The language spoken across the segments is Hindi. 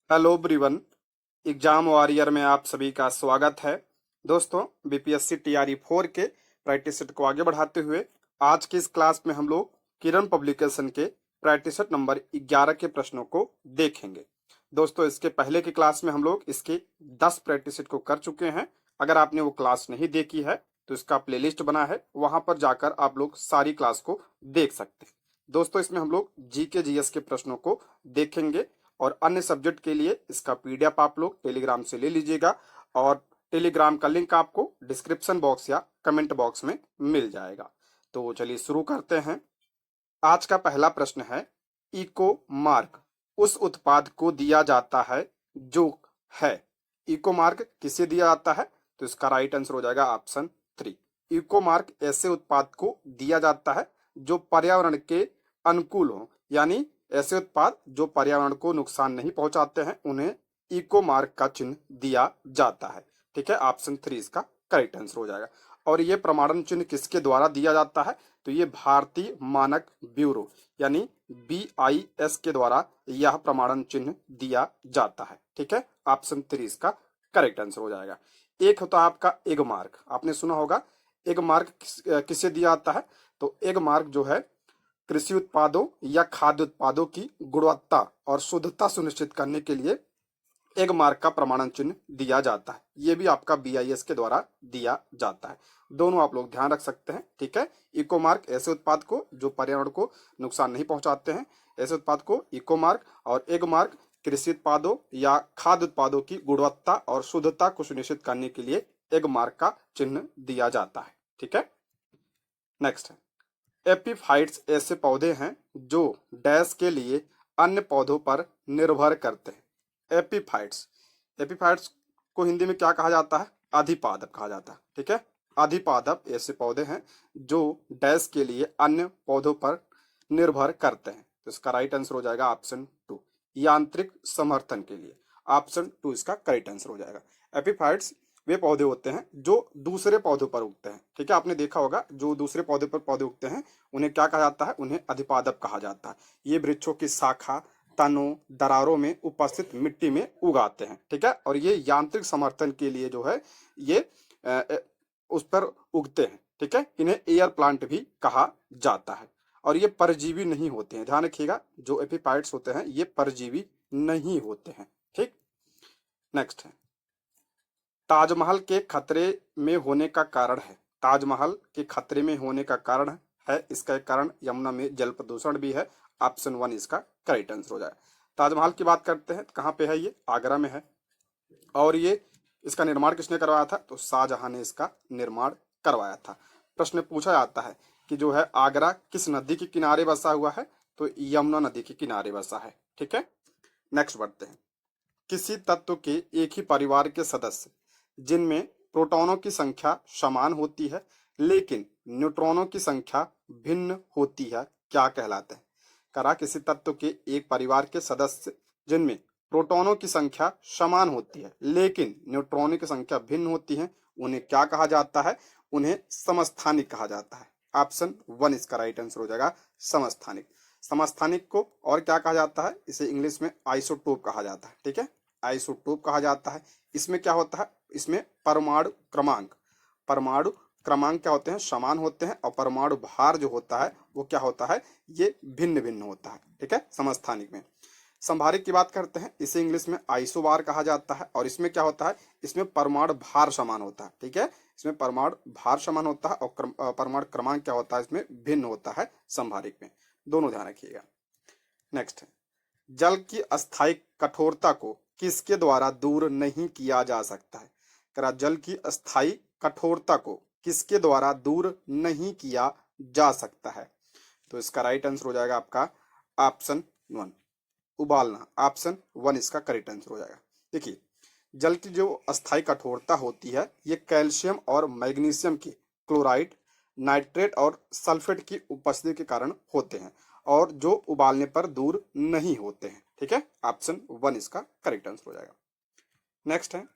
Hello everyone. एग्जाम वॉरियर में आप सभी का स्वागत है। दोस्तों, बीपीएससी टीआरई 4 के प्रैक्टिस सेट को आगे बढ़ाते हुए आज की इस क्लास में हम लोग किरण पब्लिकेशन के प्रैक्टिस सेट नंबर 11 के प्रश्नों को देखेंगे। दोस्तों, इसके पहले की क्लास में हम लोग इसके 10 प्रैक्टिस सेट को कर चुके हैं। अगर आपने वो क्लास नहीं देखी है तो इसका प्लेलिस्ट बना है, वहां पर जाकर आप लोग सारी क्लास को देख सकते हैं। दोस्तों, इसमें हम लोग जीके जीएस के प्रश्नों को देखेंगे और अन्य सब्जेक्ट के लिए इसका पीडीएफ आप लोग टेलीग्राम से ले लीजिएगा और टेलीग्राम का लिंक आपको डिस्क्रिप्शन बॉक्स या कमेंट बॉक्स में मिल जाएगा। तो चलिए शुरू करते हैं। आज का पहला प्रश्न है, इको मार्क उस उत्पाद को दिया जाता है जो है। इको मार्क किसे दिया जाता है? तो इसका राइट आंसर हो जाएगा ऑप्शन 3। इको मार्क ऐसे उत्पाद को दिया जाता है जो पर्यावरण के अनुकूल हो, यानी ऐसे उत्पाद जो पर्यावरण को नुकसान नहीं पहुंचाते हैं उन्हें इको मार्क का चिन्ह दिया जाता है। ठीक है, ऑप्शन 3 इसका करेक्ट आंसर हो जाएगा। और ये प्रमाणन चिन्ह किसके द्वारा दिया जाता है? तो ये भारतीय मानक ब्यूरो यानी BIS के द्वारा यह प्रमाणन चिन्ह दिया जाता है। ठीक है, ऑप्शन 3 इसका करेक्ट आंसर हो जाएगा। एक होता है आपका एग मार्क, आपने सुना होगा। एग मार्क किसे दिया जाता है? तो एग मार्क जो है कृषि उत्पादों या खाद्य उत्पादों की गुणवत्ता और शुद्धता सुनिश्चित करने के लिए एग मार्क का प्रमाणन चिन्ह दिया जाता है। ये भी आपका BIS के द्वारा दिया जाता है। दोनों आप लोग ध्यान रख सकते हैं। ठीक है, इको मार्क ऐसे उत्पाद को जो पर्यावरण को नुकसान नहीं पहुंचाते हैं, ऐसे उत्पाद को इको मार्क, और एग मार्क कृषि उत्पादों या खाद्य उत्पादों की गुणवत्ता और शुद्धता को सुनिश्चित करने के लिए एग मार्क का चिन्ह दिया जाता है। ठीक है, नेक्स्ट है, एपीफाइट्स ऐसे पौधे हैं जो डैश के लिए अन्य पौधों पर निर्भर करते हैं। एपीफाइट्स, एपीफाइट्स को हिंदी में क्या कहा जाता है? अधिपादप कहा जाता है। ठीक है, अधिपादप ऐसे पौधे हैं जो डैश के लिए अन्य पौधों पर निर्भर करते हैं। तो इसका राइट आंसर हो जाएगा ऑप्शन 2, यांत्रिक समर्थन के लिए। ऑप्शन 2 इसका करेक्ट आंसर हो जाएगा। एपीफाइट्स वे पौधे होते हैं जो दूसरे पौधों पर उगते हैं। ठीक है, आपने देखा होगा जो दूसरे पौधे पर पौधे उगते हैं उन्हें क्या कहा जाता है? उन्हें अधिपादप कहा जाता है। ये वृक्षों की शाखा, तनों, दरारों में उपस्थित मिट्टी में उगाते हैं। ठीक है, और ये यांत्रिक समर्थन के लिए जो है ये उस पर उगते हैं। ठीक है, इन्हें एयर प्लांट भी कहा जाता है। और ये परजीवी नहीं होते हैं, ध्यान रखिएगा, जो एपीफाइट्स होते हैं ये परजीवी नहीं होते हैं। ठीक, नेक्स्ट है, ताजमहल के खतरे में होने का कारण है। ताजमहल के खतरे में होने का कारण है, इसका एक कारण यमुना में जल प्रदूषण भी है। ऑप्शन 1 इसका करेक्ट आंसर हो जाएगा। ताजमहल की बात करते हैं, कहाँ पे है? ये आगरा में है। और ये इसका निर्माण किसने करवाया था? तो शाहजहां ने इसका निर्माण करवाया था। प्रश्न पूछा जाता है कि जो है आगरा किस नदी के किनारे बसा हुआ है? तो यमुना नदी के किनारे बसा है। ठीक है, नेक्स्ट बढ़ते हैं। किसी तत्व के एक ही परिवार के सदस्य जिनमें प्रोटॉनों की संख्या समान होती है लेकिन न्यूट्रॉनों की संख्या भिन्न होती है, क्या कहलाते हैं? करा, किसी तत्व के एक परिवार के सदस्य जिनमें प्रोटॉनों की संख्या समान होती है लेकिन न्यूट्रॉनों की संख्या भिन्न होती है, उन्हें क्या कहा जाता है? उन्हें समस्थानिक कहा जाता है। ऑप्शन 1 इसका राइट आंसर हो जाएगा, समस्थानिक। समस्थानिक को और क्या कहा जाता है? इसे इंग्लिश में आइसोटोप कहा जाता है। ठीक है, आइसोटोप कहा जाता है। इसमें क्या होता है? इसमें परमाणु क्रमांक क्या होते हैं? समान होते हैं, और परमाणु भार जो होता है वो क्या होता है? ये भिन्न भिन्न होता है। ठीक है, समस्थानिक में। संभारिक की बात करते हैं, इसे इंग्लिश में आइसोबार कहा जाता है। और इसमें क्या होता है? इसमें परमाणु भार समान होता है। ठीक है, इसमें परमाणु भार समान होता है और परमाणु क्रमांक क्या होता है? इसमें भिन्न होता है संभारिक में। दोनों ध्यान रखिएगा। नेक्स्ट है, जल की अस्थायी कठोरता को किसके द्वारा दूर नहीं किया जा सकता है? करा, जल की अस्थायी कठोरता को किसके द्वारा दूर नहीं किया जा सकता है? तो इसका राइट आंसर हो जाएगा आपका ऑप्शन 1, उबालना। ऑप्शन 1 इसका करेक्ट आंसर हो जाएगा। देखिए, जल की जो अस्थायी कठोरता होती है ये कैल्शियम और मैग्नीशियम की क्लोराइड, नाइट्रेट और सल्फेट की उपस्थिति के कारण होते हैं और जो उबालने पर दूर नहीं होते हैं। ठीक है, ऑप्शन 1 इसका करेक्ट आंसर हो जाएगा। नेक्स्ट है,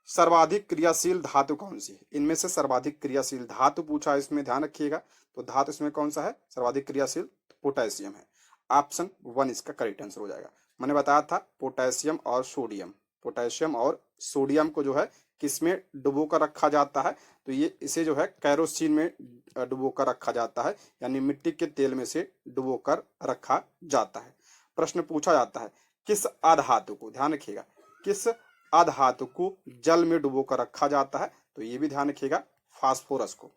सर्वाधिक क्रियाशील धातु कौन सी है? इनमें से सर्वाधिक क्रियाशील धातु पूछा है, इसमें ध्यान रखिएगा। तो धातु इसमें कौन सा है सर्वाधिक क्रियाशील? पोटेशियम है। ऑप्शन 1 इसका करेक्ट आंसर हो जाएगा। मैंने बताया था पोटेशियम और सोडियम, पोटेशियम और सोडियम को जो है किसमें डुबो कर रखा जाता है, तो ये इसे जो है कैरोसिन में डुबो कर रखा जाता है, यानी मिट्टी के तेल में से डुबो कर रखा जाता है। प्रश्न पूछा जाता है किस अधातु को, ध्यान रखिएगा, किस अधातु को जल में डुबो कर रखा जाता है, तो ये भी ध्यान रखिएगा फास्फोरस को।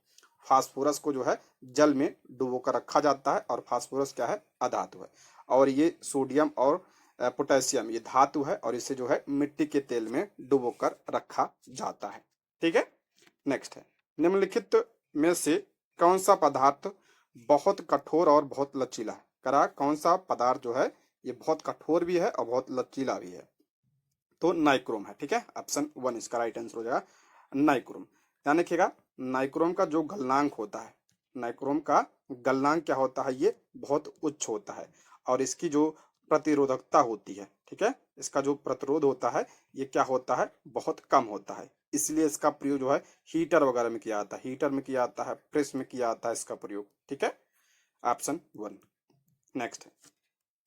फास्फोरस को जो है जल में डुबो कर रखा जाता है, और फास्फोरस क्या है, अधातु है। और ये सोडियम और पोटेशियम ये धातु है, और इसे जो है मिट्टी के तेल में डुबो कर रखा जाता है। ठीक है, नेक्स्ट है निम्नलिखित में से कौन सा पदार्थ बहुत कठोर और बहुत लचीला है। करा कौन सा पदार्थ जो है ये बहुत कठोर भी है और बहुत लचीला भी है, तो नाइक्रोम है। ठीक है, ऑप्शन 1 इसका राइट आंसर हो जाएगा नाइक्रोम। ध्यान रखिएगा नाइक्रोम का जो गलनांक होता है, नाइक्रोम का गलनांक क्या होता है, ये बहुत उच्च होता है, और इसकी जो प्रतिरोधकता होती है, ठीक है, इसका जो प्रतिरोध होता है ये क्या होता है, बहुत कम होता है। इसलिए इसका प्रयोग जो है हीटर वगैरह में किया जाता है, हीटर में किया जाता है, प्रेस में किया जाता है इसका प्रयोग। ठीक है, ऑप्शन 1। नेक्स्ट है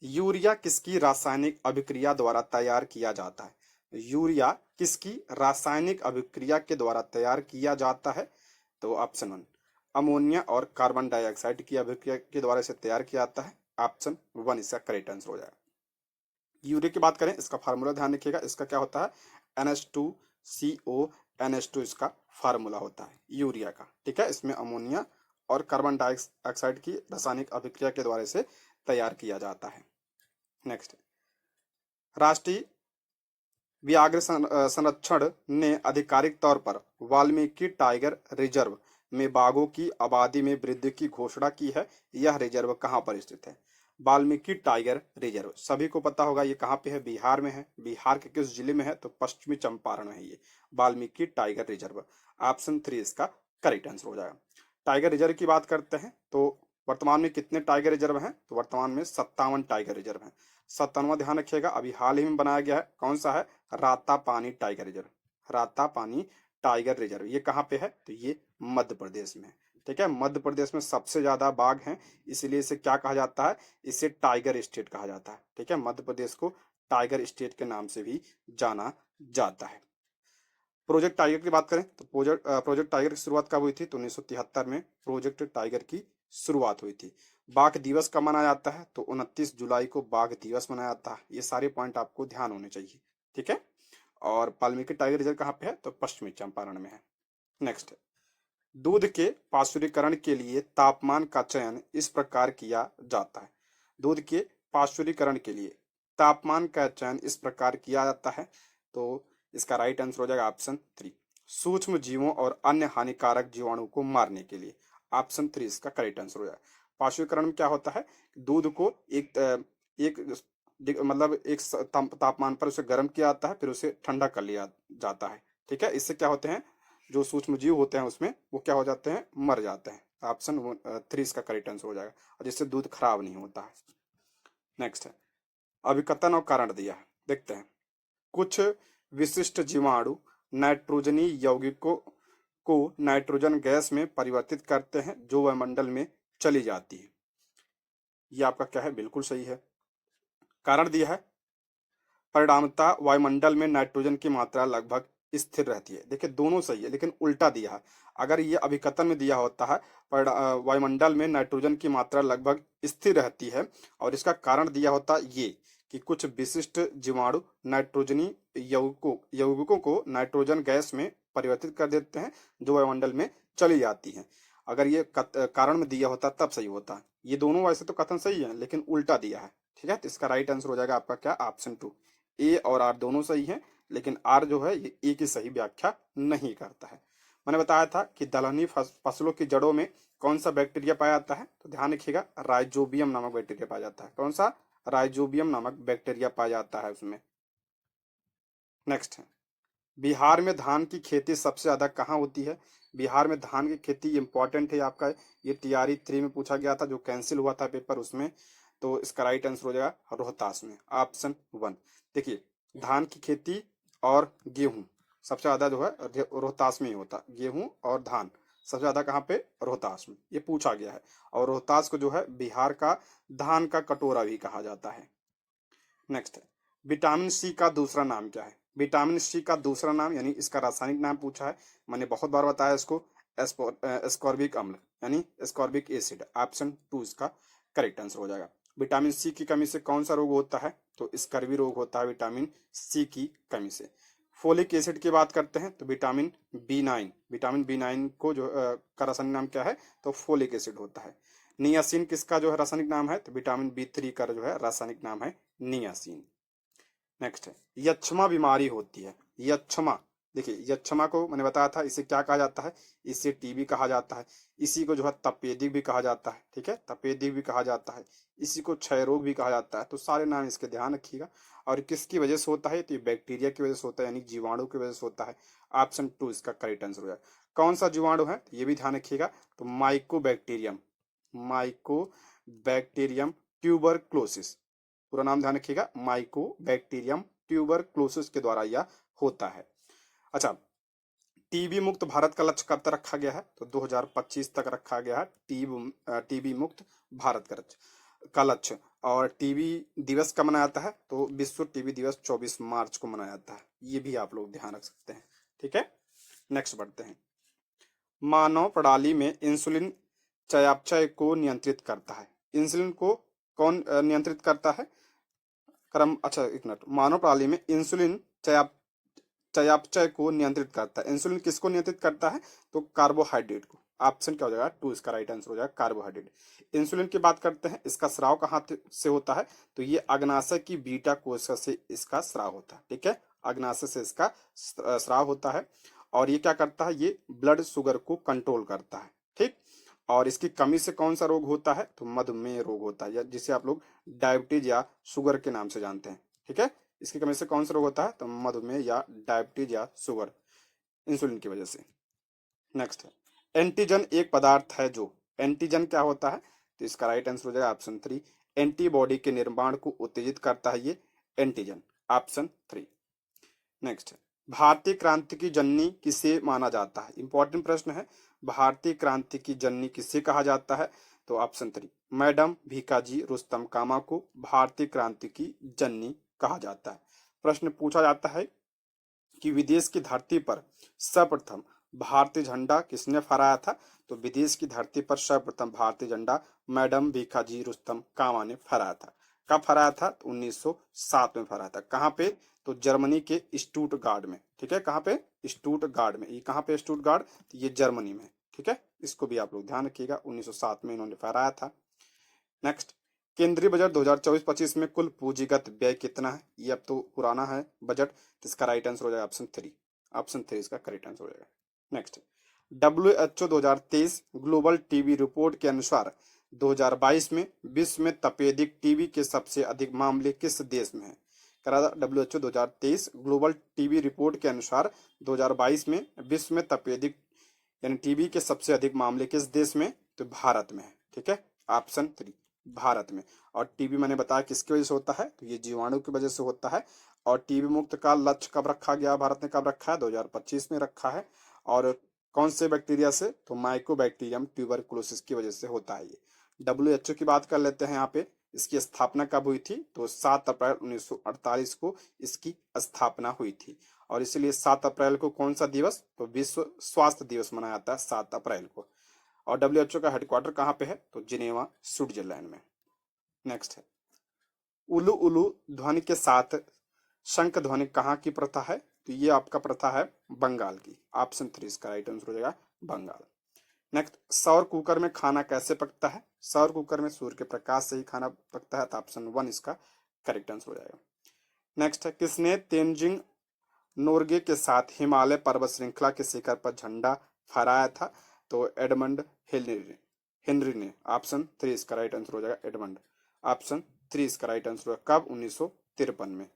यूरिया किसकी रासायनिक अभिक्रिया द्वारा तैयार किया जाता है। यूरिया किसकी रासायनिक अभिक्रिया के द्वारा तैयार किया जाता है, तो ऑप्शन 1 अमोनिया और कार्बन डाइऑक्साइड की अभिक्रिया के द्वारा इसे तैयार किया जाता है। ऑप्शन 1 इसका करेक्ट आंसर हो जाएगा। यूरिया की बात करें, इसका फार्मूला ध्यान रखिएगा, इसका क्या होता है NH2CO NH2 इसका फार्मूला होता है यूरिया का। ठीक है, इसमें अमोनिया और कार्बन डाइऑक्साइड की रासायनिक अभिक्रिया के द्वारा इसे तैयार किया जाता है। नेक्स्ट, राष्ट्रीय व्याघ्र संरक्षण ने आधिकारिक तौर पर वाल्मीकि टाइगर रिजर्व में बाघों की आबादी में वृद्धि की घोषणा की है। यह रिजर्व कहाँ पर स्थित है। वाल्मीकि टाइगर रिजर्व सभी को पता होगा ये कहाँ पे है, बिहार में है। बिहार के किस जिले में है, तो पश्चिमी चंपारण में है ये वाल्मीकि टाइगर रिजर्व। ऑप्शन 3 इसका करेक्ट आंसर हो जाएगा। टाइगर रिजर्व की बात करते हैं तो वर्तमान में कितने टाइगर रिजर्व हैं, तो वर्तमान में 57 टाइगर रिजर्व हैं। 57वां ध्यान रखिएगा अभी हाल ही में बनाया गया है, कौन सा है, Ratapani tiger reserve. Ratapani tiger reserve ये कहाँ पे है, तो ये मध्य प्रदेश में है। ठीक है, मध्य प्रदेश में सबसे ज्यादा बाघ हैं, इसीलिए इसे क्या कहा जाता है, इसे टाइगर स्टेट कहा जाता है। ठीक है, मध्य प्रदेश को टाइगर स्टेट के नाम से भी जाना जाता है। प्रोजेक्ट टाइगर की बात करें तो प्रोजेक्ट टाइगर की शुरुआत कब हुई थी, तो 1973 में प्रोजेक्ट टाइगर की शुरुआत हुई थी। बाघ दिवस कब मनाया जाता है, तो 29 जुलाई को बाघ दिवस मनाया जाता है। ये सारे पॉइंट आपको ध्यान होने चाहिए। ठीक है, और वाल्मीकि टाइगर रिजर्व कहाँ पे है, तो पश्चिमी चंपारण में है। नेक्स्ट, दूध के पाश्चुरीकरण के लिए तापमान का चयन इस प्रकार किया जाता है। दूध के पाश्चुरीकरण के लिए तापमान का चयन इस प्रकार किया जाता है, तो इसका राइट आंसर हो जाएगा ऑप्शन 3 सूक्ष्म जीवों और अन्य हानिकारक जीवाणु को मारने के लिए। ऑप्शन 3 इसका करेक्ट आंसर हो जाएगा। पाश्चुरीकरण में क्या होता है, दूध को एक मतलब एक तापमान पर उसे गर्म किया जाता है, फिर उसे ठंडा कर लिया जाता है। ठीक है, इससे क्या होते हैं, जो सूक्ष्म जीव होते हैं उसमें वो क्या हो जाते हैं, मर जाते हैं। ऑप्शन 3 इसका करेक्ट आंसर हो जाएगा, और जिससे दूध खराब नहीं होता है। नेक्स्ट है अभिकथन और कारण दिया है, देखते हैं। कुछ विशिष्ट जीवाणु नाइट्रोजनी यौगिकों को नाइट्रोजन गैस में परिवर्तित करते हैं जो वायुमंडल में चली जाती है। ये आपका क्या है, बिल्कुल सही है। कारण दिया है परिणामतः वायुमंडल में नाइट्रोजन की मात्रा लगभग स्थिर रहती है। देखिए दोनों सही है, लेकिन उल्टा दिया है। अगर ये अभिकथन में दिया होता है वायुमंडल में नाइट्रोजन की मात्रा लगभग स्थिर रहती है, और इसका कारण दिया होता ये कि कुछ विशिष्ट जीवाणु नाइट्रोजनी यौगिकों को नाइट्रोजन गैस में परिवर्तित कर देते हैं जो वायुमंडल में चली जाती हैं। अगर ये कारण में दिया होता तब सही होता। ये दोनों वैसे तो कथन सही है, लेकिन उल्टा दिया है। ठीक है, तो इसका राइट आंसर हो जाएगा आपका क्या, ऑप्शन 2 ए और आर दोनों सही हैं, लेकिन आर जो है ये ए की सही व्याख्या नहीं करता है। मैंने बताया था कि दलहनी फसलों की जड़ों में कौन सा बैक्टीरिया पाया जाता है, तो ध्यान रखिएगा राइजोबियम नामक बैक्टीरिया पाया जाता है। कौन सा, राइजोबियम नामक बैक्टीरिया पाया जाता है उसमें। नेक्स्ट है बिहार में धान की खेती सबसे ज्यादा कहाँ होती है। बिहार में धान की खेती इंपॉर्टेंट है आपका, ये टीआरई 3 में पूछा गया था जो कैंसिल हुआ था पेपर उसमें, तो इसका राइट आंसर हो जाएगा रोहतास में, ऑप्शन 1। देखिए धान की खेती और गेहूं सबसे ज्यादा जो है रोहतास में ही होता, गेहूं और धान सबसे ज्यादा कहाँ पे? रोहतास में, ये पूछा गया है। और रोहतास को जो है बिहार का धान का कटोरा भी कहा जाता है। नेक्स्ट है, विटामिन सी का दूसरा नाम क्या है? विटामिन सी का दूसरा नाम यानी इसका रासायनिक नाम पूछा है, मैंने बहुत बार बताया इसको, एस्कॉर्बिक अम्ल यानी एस्कॉर्बिक एसिड। ऑप्शन 2 इसका करेक्ट आंसर हो जाएगा। विटामिन सी की कमी से कौन सा रोग होता है? तो स्कर्वी रोग होता है विटामिन सी की कमी से। फोलिक एसिड की बात करते हैं तो विटामिन बी नाइन को जो का रासायनिक नाम क्या है? तो फोलिक एसिड होता है। नियासिन किसका जो है रासायनिक नाम है? तो विटामिन बी3 का जो है रासायनिक नाम है नियासिन। नेक्स्ट है, यक्षमा बीमारी होती है, यक्षमा, देखिए यक्षमा को मैंने बताया था, इसे क्या कहा जाता है? इसे टीबी कहा जाता है। इसी को जो है तपेदिक भी कहा जाता है, ठीक है, तपेदिक भी कहा जाता है। इसी को क्षय रोग भी कहा जाता है। तो सारे नाम इसके ध्यान रखिएगा। और किसकी वजह से होता है? तो ये बैक्टीरिया की वजह से होता है, यानी जीवाणु की वजह से होता है। ऑप्शन 2 इसका करेक्ट आंसर हो जाएगा। कौन सा जीवाणु है? तो ये भी ध्यान रखिएगा। तो माइकोबैक्टीरियम, माइकोबैक्टीरियम ट्यूबरक्लोसिस, पूरा नाम ध्यान रखिएगा, माइकोबैक्टीरियम ट्यूबरक्लोसिस के द्वारा यह होता है। अच्छा, टीबी मुक्त भारत का लक्ष्य कब तक रखा गया है? तो 2025 तक रखा गया है टीबी मुक्त भारत का लक्ष्य। और टीबी दिवस कब मनाया जाता है? तो विश्व टीबी दिवस 24 मार्च को मनाया जाता है। ये भी आप लोग ध्यान रख सकते हैं, ठीक है। नेक्स्ट बढ़ते हैं। मानव प्रणाली में इंसुलिन चयापचय को नियंत्रित करता है। इंसुलिन को कौन नियंत्रित करता है? अच्छा एक मिनट, मानव प्रणाली में इंसुलिन चयापचय को नियंत्रित करता है। इंसुलिन किसको नियंत्रित करता है? तो कार्बोहाइड्रेट को। ऑप्शन क्या हो जाएगा? 2 इसका राइट आंसर हो जाएगा, कार्बोहाइड्रेट। इंसुलिन की बात करते हैं, इसका स्राव कहाँ से होता है? तो ये अग्नाशय की बीटा कोशिका से इसका स्राव होता है, ठीक है, अग्नाशय से इसका स्राव होता है। और ये क्या करता है? ये ब्लड शुगर को कंट्रोल करता है, ठीक। और इसकी कमी से कौन सा रोग होता है? तो मधुमेह रोग होता है, या जिसे आप लोग डायबिटीज या शुगर के नाम से जानते हैं, ठीक है। इसकी कमी से कौन सा रोग होता है? तो मधुमेह या डायबिटीज या शुगर, इंसुलिन की वजह से। नेक्स्ट है, एंटीजन एक पदार्थ है जो, एंटीजन क्या होता है? तो इसका राइट आंसर हो जाएगा ऑप्शन 3, एंटीबॉडी के निर्माण को उत्तेजित करता है ये एंटीजन, ऑप्शन 3। नेक्स्ट है, भारतीय क्रांति की जननी किसे माना जाता है? इंपॉर्टेंट प्रश्न है, भारतीय क्रांति की जननी किसे कहा जाता है? तो ऑप्शन 3, मैडम भीकाजी रुस्तम कामा को भारतीय क्रांति की जननी कहा जाता है। प्रश्न पूछा जाता है कि विदेश की धरती पर सर्वप्रथम भारतीय झंडा किसने फहराया था? तो विदेश की धरती पर सर्वप्रथम भारतीय झंडा मैडम भीकाजी रुस्तम कामा ने फहराया था। कब फहराया था? तो 1907 में फहराया था। कहाँ पे? तो जर्मनी के स्टुटगार्ड में, ठीक है। कहाँ पे? स्टुटगार्ड में। ये कहाँ पे? स्टुटगार्ड, तो ये जर्मनी में, ठीक है। इसको भी आप लोग ध्यान रखिएगा, 1907 में इन्होंने फहराया था। नेक्स्ट, केंद्रीय बजट 2024-25 में कुल पूंजीगत व्यय कितना है? ये अब तो पुराना है बजट, तो इसका राइट आंसर हो जाएगा ऑप्शन 3, ऑप्शन 3 इसका करेक्ट आंसर हो जाएगा। Next, WHO 2023 global TB report के अनुसार 2022 में विश्व में तपेदिक टीबी के सबसे अधिक मामले किस देश में है? करा था WHO 2023 ग्लोबल टीबी रिपोर्ट के अनुसार 2022 में विश्व में तपेदिक यानी टीबी के सबसे अधिक मामले किस देश में? तो भारत में है, ठीक है, ऑप्शन 3, भारत में। और टीबी मैंने बताया किसकी वजह से होता है? तो ये जीवाणु की वजह से होता है। और टीबी मुक्त का लक्ष्य कब रखा गया? भारत ने कब रखा है? 2025 में रखा है। और कौन से बैक्टीरिया से? तो माइकोबैक्टीरियम ट्यूबरकुलोसिस की वजह से होता है ये। WHO की बात कर लेते हैं यहाँ पे। इसकी स्थापना कब हुई थी? तो 7 अप्रैल 1948 को इसकी स्थापना हुई थी। और इसीलिए 7 अप्रैल को कौन सा दिवस? तो विश्व स्वास्थ्य दिवस मनाया जाता है 7 अप्रैल को। और WHO का हेडक्वार्टर कहाँ पे है? तो जिनेवा, स्विट्जरलैंड में। नेक्स्ट है, उलू उलू ध्वनि के साथ शंख ध्वनि कहाँ की प्रथा है? तो ये आपका प्रथा है बंगाल की। ऑप्शन 3 इसका राइट आंसर हो जाएगा, बंगाल। नेक्स्ट, सौर कुकर में खाना कैसे पकता है? सौर कुकर में सूर्य के प्रकाश से ही खाना पकता है, तो ऑप्शन 1 इसका करेक्ट आंसर हो जाएगा। नेक्स्ट है, किसने तेंजिंग नोर्गे के साथ हिमालय पर्वत श्रृंखला के शिखर पर झंडा फहराया था? तो एडमंड हेनरी ने। ऑप्शन 3 इसका राइट आंसर हो जाएगा, एडमंड, ऑप्शन 3 इसका राइट आंसर होगा। कब? 1953 में।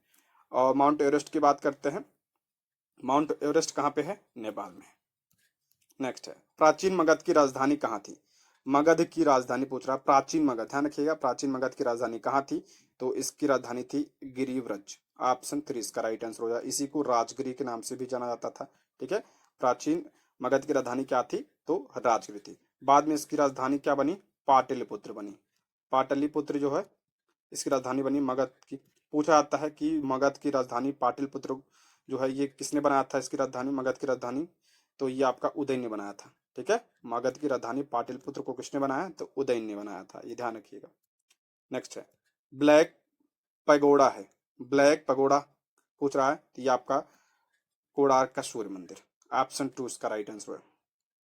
और माउंट एवरेस्ट की बात करते हैं। माउंट एवरेस्ट कहाँ पे है? नेपाल में। नेक्स्ट है, प्राचीन मगध की राजधानी कहाँ थी? मगध की राजधानी पूछ रहा है, प्राचीन मगध, ध्यान रखिएगा, प्राचीन मगध की राजधानी कहाँ थी? तो इसकी राजधानी थी गिरिव्रज। ऑप्शन 3 इसका राइट आंसर हो जाए। इसी को राजगिरी के नाम से भी जाना जाता था, ठीक है। प्राचीन मगध की राजधानी क्या थी? तो राजगृह थी। बाद में इसकी राजधानी क्या बनी? पाटलिपुत्र बनी। पाटलिपुत्र जो है इसकी राजधानी बनी मगध की। पूछा जाता है कि मगध की राजधानी पाटलिपुत्र जो है ये किसने बनाया था? इसकी राजधानी, मगध की राजधानी, तो ये आपका उदयन ने बनाया था। ठीक है, मगध की राजधानी पाटलिपुत्र को किसने बनाया? तो उदयन ने बनाया था, ये ध्यान रखिएगा। नेक्स्ट है ब्लैक पैगोडा है। ब्लैक पैगोडा पूछ रहा है तो ये आपका कोणार्क का सूर्य मंदिर, ऑप्शन 2 इसका राइट आंसर है।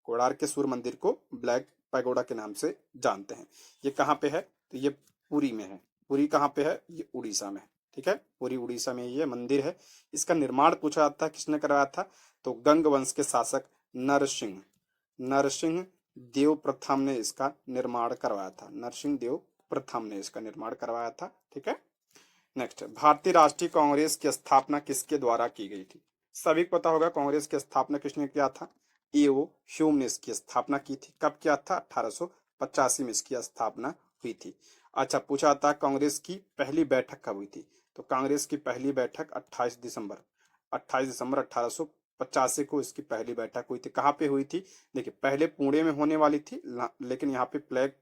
कोणार्क के सूर्य मंदिर को ब्लैक पैगोडा के नाम से जानते हैं। ये कहाँ पे है? तो ये पुरी में है। पुरी कहाँ पे है? ये उड़ीसा में है। ठीक है, पुरी उड़ीसा में ये मंदिर है। इसका निर्माण पूछा जाता है किसने करवाया था? तो गंग वंश के शासक नरसिंह नरसिंह देव प्रथम ने इसका निर्माण करवाया था। नरसिंह देव प्रथम ने इसका निर्माण करवाया था। ठीक है, नेक्स्ट, भारतीय राष्ट्रीय कांग्रेस की स्थापना किसके द्वारा की गई थी? सभी को पता होगा कांग्रेस की स्थापना किसने किया था? ईओ ह्यूम ने इसकी स्थापना की थी। कब किया था? 1885 में इसकी स्थापना हुई थी। अच्छा, पूछा था कांग्रेस की पहली बैठक कब हुई थी? तो कांग्रेस की पहली बैठक 28 दिसंबर 1885 को इसकी पहली बैठक हुई थी। कहाँ पे हुई थी? देखिए, पहले पुणे में होने वाली थी, लेकिन यहाँ पे प्लेग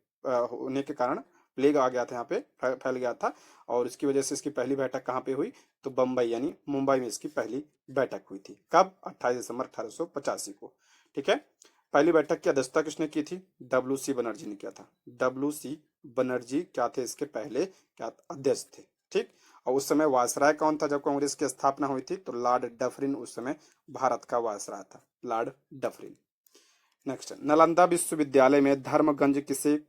होने के कारण प्लेग आ गया था, यहाँ पे फैल गया था, और इसकी वजह से इसकी पहली बैठक कहाँ पे हुई? तो बम्बई यानी मुंबई में इसकी पहली बैठक हुई थी। कब? 28 दिसंबर 1885 को। ठीक है, पहली बैठक की अध्यक्षता किसने की थी? डब्ल्यू सी बनर्जी ने किया था। डब्ल्यू सी बनर्जी क्या थे? इसके पहले क्या अध्यक्ष थे। ठीक, और उस समय वायसराय कौन था जब कांग्रेस की स्थापना हुई थी? तो लॉर्ड डफरिन उस समय भारत का वायसराय था, लॉर्ड डफरिन। नेक्स्ट, नालंदा विश्वविद्यालय में धर्मगंज किसे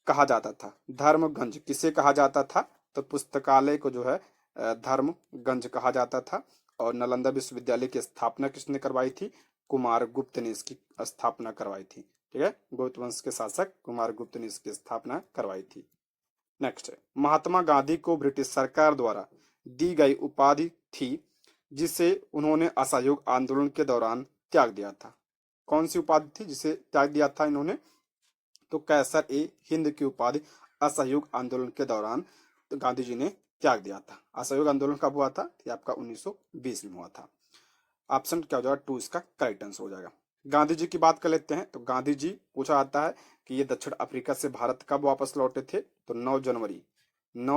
कहा जाता था? धर्मगंज किसे कहा जाता था? तो पुस्तकालय को जो है धर्मगंज कहा जाता था। और नालंदा विश्वविद्यालय की स्थापना किसने करवाई थी? कुमार गुप्त ने इसकी स्थापना करवाई थी। ठीक है, गुप्त वंश के शासक कुमार गुप्त ने इसकी स्थापना करवाई थी। नेक्स्ट है, महात्मा गांधी को ब्रिटिश सरकार द्वारा दी गई उपाधि थी जिसे उन्होंने असहयोग आंदोलन के दौरान त्याग दिया था। कौन सी उपाधि थी जिसे त्याग दिया था इन्होंने? तो कैसर ए हिंद की उपाधि असहयोग आंदोलन के दौरान तो गांधी जी ने त्याग दिया था। असहयोग आंदोलन कब हुआ था? ये आपका 1920 में हुआ था। ऑप्शन क्या हो जाएगा? 2 इसका करेक्ट आंसर हो जाएगा। गांधी जी की बात कर लेते हैं तो गांधी जी पूछा जाता है कि ये दक्षिण अफ्रीका से भारत कब वापस लौटे थे? तो 9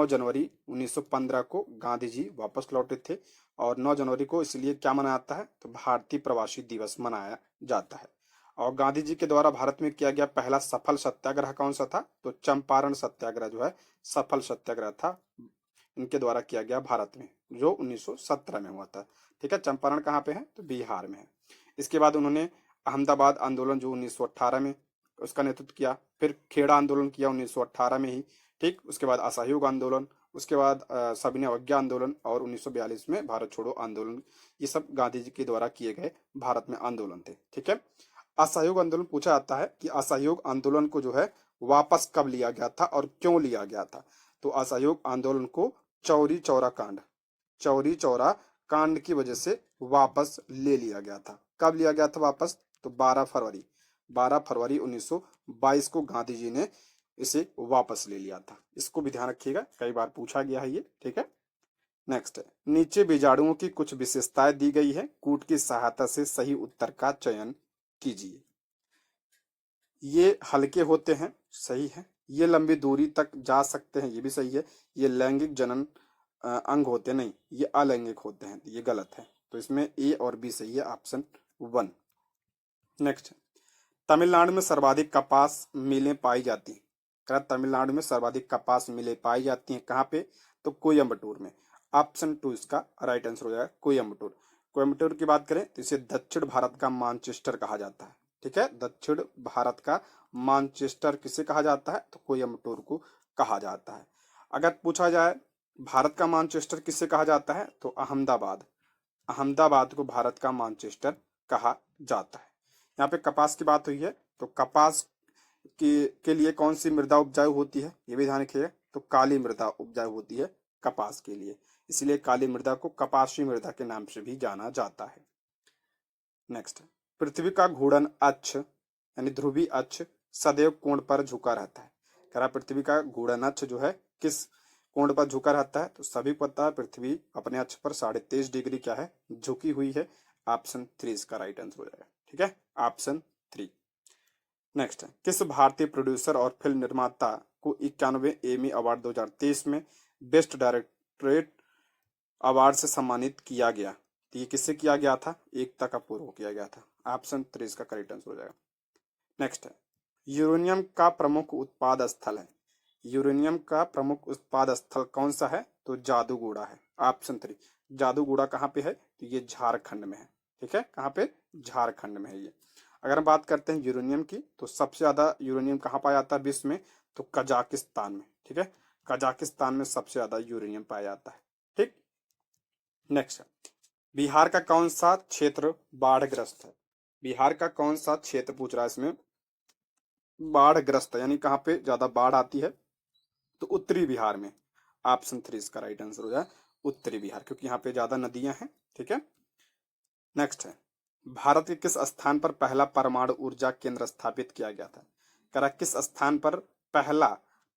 जनवरी 1915 को गांधी जी वापस लौटे थे। और 9 जनवरी को इसलिए क्या मनाया जाता है? तो भारतीय प्रवासी दिवस मनाया जाता है। और गांधी जी के द्वारा भारत में किया गया पहला सफल सत्याग्रह कौन सा था? तो चंपारण सत्याग्रह जो है सफल सत्याग्रह था, इनके द्वारा किया गया भारत में, जो 1917 में हुआ था। ठीक है, चंपारण कहाँ पे है? तो बिहार में है। इसके बाद उन्होंने अहमदाबाद आंदोलन जो 1918 में, उसका नेतृत्व किया। फिर खेड़ा आंदोलन किया 1918 में ही। ठीक, उसके बाद असहयोग आंदोलन, उसके बाद सविनय अवज्ञा आंदोलन, और 1942 में भारत छोड़ो आंदोलन। ये सब गांधी जी के द्वारा किए गए भारत में आंदोलन थे। ठीक है, असहयोग आंदोलन पूछा जाता है कि असहयोग आंदोलन को जो है वापस कब लिया गया था और क्यों लिया गया था? तो असहयोग आंदोलन को चौरी चौरा कांड की वजह से वापस ले लिया गया था। कब लिया गया था वापस? तो 12 फरवरी 1922 को गांधी जी ने इसे वापस ले लिया था। इसको भी ध्यान रखिएगा, कई बार पूछा गया है ये। ठीक है, नेक्स्ट है, नीचे बीजाणुओं की कुछ विशेषताएं दी गई है, कूट की सहायता से सही उत्तर का चयन कीजिए। ये हल्के होते हैं, सही है। ये लंबी दूरी तक जा सकते हैं, ये भी सही है। ये लैंगिक जनन अंग होते नहीं, ये अलैंगिक होते हैं, ये गलत है। तो इसमें ए और बी सही है, ऑप्शन 1। नेक्स्ट, तमिलनाडु में सर्वाधिक कपास मिलें पाई जाती हैं। तमिलनाडु में सर्वाधिक कपास मिलें पाई जाती हैं कहाँ पे? तो कोयम्बटूर में। ऑप्शन 2 इसका राइट आंसर हो जाएगा, कोयम्बटूर। कोयम्बटूर की बात करें तो इसे दक्षिण भारत का मानचेस्टर कहा जाता है। ठीक है, दक्षिण भारत का मानचेस्टर किसे कहा जाता है? तो कोयम्बटूर को कहा जाता है। अगर पूछा जाए भारत का मानचेस्टर किसे कहा जाता है? तो अहमदाबाद को भारत का मानचेस्टर कहा जाता है। यहाँ पे कपास की बात हुई है, तो कपास के लिए कौन सी मृदा उपजाऊ होती है? ये भी ध्यान रखिएगा। तो काली मृदा उपजाऊ होती है कपास के लिए, इसलिए काली मृदा को कपासी मृदा के नाम से भी जाना जाता है। नेक्स्ट, पृथ्वी का घूर्णन अक्ष यानी ध्रुवीय अक्ष सदैव कोण पर झुका रहता है। कह रहा पृथ्वी का घूर्णन अक्ष जो है किस कोण पर झुका रहता है? तो सभी को पता है पृथ्वी अपने अक्ष पर 23.5 डिग्री क्या है? झुकी हुई है। ऑप्शन 3 इसका राइट आंसर हो जाएगा। ठीक है, ऑप्शन 3। नेक्स्ट है, किस भारतीय प्रोड्यूसर और फिल्म निर्माता को 91वें एमी अवार्ड 2023 में बेस्ट डायरेक्टरेट अवार्ड से सम्मानित किया गया? तो ये किससे किया गया था? एकता कपूर को किया गया था। ऑप्शन 3 इसका करेक्ट आंसर हो जाएगा। नेक्स्ट है, यूरेनियम का प्रमुख उत्पाद स्थल है। यूरेनियम का प्रमुख उत्पाद स्थल कौन सा है? तो जादूगोड़ा है। ऑप्शन 3। जादूगोड़ा कहाँ पे है? तो ये झारखंड में है। ठीक है, कहाँ पे? झारखंड में है ये। अगर हम बात करते हैं यूरेनियम की, तो सबसे ज्यादा यूरेनियम कहाँ पाया जाता है विश्व में? तो कजाकिस्तान में। ठीक है, कजाकिस्तान में सबसे ज्यादा यूरेनियम पाया जाता है। ठीक। नेक्स्ट, बिहार का कौन सा क्षेत्र बाढ़ग्रस्त है? बिहार का कौन सा क्षेत्र पूछ रहा है इसमें बाढ़ग्रस्त है, यानी कहाँ पे ज्यादा बाढ़ आती है? तो उत्तरी बिहार में। ऑप्शन 3 इसका राइट आंसर हो जाए उत्तरी बिहार, क्योंकि यहाँ पे ज्यादा नदियां हैं। ठीक है। नेक्स्ट है, भारत के किस स्थान पर पहला परमाणु ऊर्जा केंद्र स्थापित किया गया था? कह रहा किस स्थान पर पहला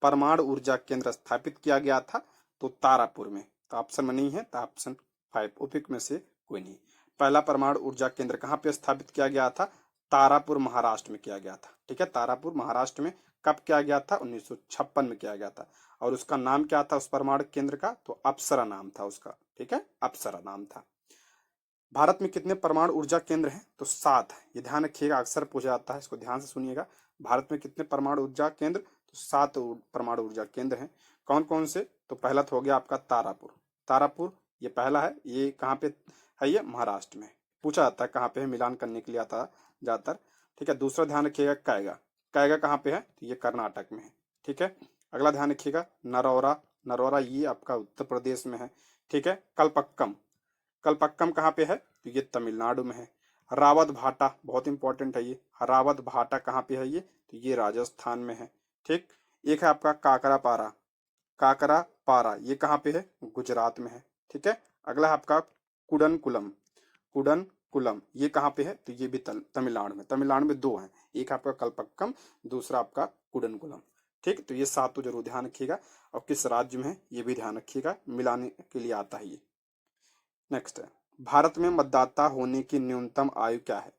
परमाणु ऊर्जा केंद्र स्थापित किया गया था? तो तारापुर में। तो ऑप्शन में नहीं है, तो ऑप्शन 5 उपयुक्त में से कोई नहीं। पहला परमाणु ऊर्जा केंद्र कहाँ पे स्थापित किया गया था? तारापुर महाराष्ट्र में किया गया था। ठीक है, तारापुर महाराष्ट्र में कब किया गया था? 1956 में किया गया था। और उसका नाम क्या था उस परमाणु केंद्र का? तो अप्सरा नाम था उसका। ठीक है, अप्सरा नाम था। भारत में कितने परमाणु ऊर्जा केंद्र हैं? तो 7 है। ये ध्यान रखिएगा, अक्सर पूछा जाता है, इसको ध्यान से सुनिएगा। भारत में कितने परमाणु ऊर्जा केंद्र? तो 7 परमाणु ऊर्जा केंद्र हैं। कौन कौन से? तो पहला तो हो गया आपका तारापुर। तारापुर ये पहला है। ये कहाँ पे है? ये महाराष्ट्र में। पूछा जाता है कहाँ पे है, मिलान करने के लिए आता ज्यादातर। ठीक है, दूसरा ध्यान रखिएगा कैगा। कैगा कहाँ पे है? तो ये कर्नाटक में है। ठीक है, अगला ध्यान रखिएगा नरौरा। नरौरा ये आपका उत्तर प्रदेश में है। ठीक है, कलपक्कम। कलपक्कम कहाँ पे है? तो ये तमिलनाडु में है। रावत भाटा बहुत इंपॉर्टेंट है ये। रावत भाटा कहाँ पे है? ये तो ये राजस्थान में है। ठीक। एक है आपका काकरा पारा। काकरा पारा ये कहाँ पे है? गुजरात में है। ठीक है, अगला है आपका कुडनकुलम। कुडनकुलम ये कहाँ पे है? तो ये भी तमिलनाडु में। तमिलनाडु में 2 हैं, एक आपका कलपक्कम, दूसरा आपका कुडनकुलम। ठीक, तो ये 7 तो जरूर ध्यान रखिएगा। और किस राज्य में है ये भी ध्यान रखिएगा, मिलाने के लिए आता है ये। नेक्स्ट है, भारत में मतदाता होने की न्यूनतम आयु क्या है?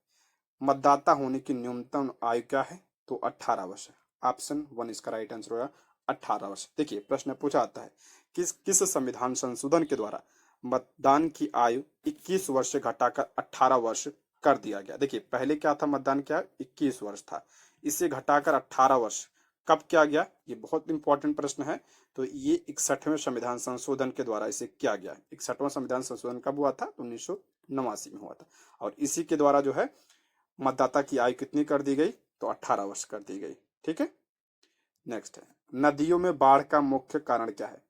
मतदाता होने की न्यूनतम आयु क्या है? तो 18 वर्ष है। ऑप्शन 1 इसका राइट आंसर होगा 18 वर्ष। देखिए प्रश्न पूछा आता है किस किस संविधान संशोधन के द्वारा मतदान की आयु 21 वर्ष से घटाकर 18 वर्ष कर दिया गया? देखिए पहले क्या था, मतदान क्या 21 वर्ष था, इसे घटाकर 18 वर्ष कब किया गया? ये बहुत इंपॉर्टेंट प्रश्न है। तो ये 61वें संविधान संशोधन के द्वारा इसे किया गया। 61वां संविधान संशोधन कब हुआ था? 1989 में हुआ था। और इसी के द्वारा जो है मतदाता की आयु कितनी कर दी गई? तो 18 वर्ष कर दी गई। ठीक है। नेक्स्ट है, नदियों में बाढ़ का मुख्य कारण क्या है?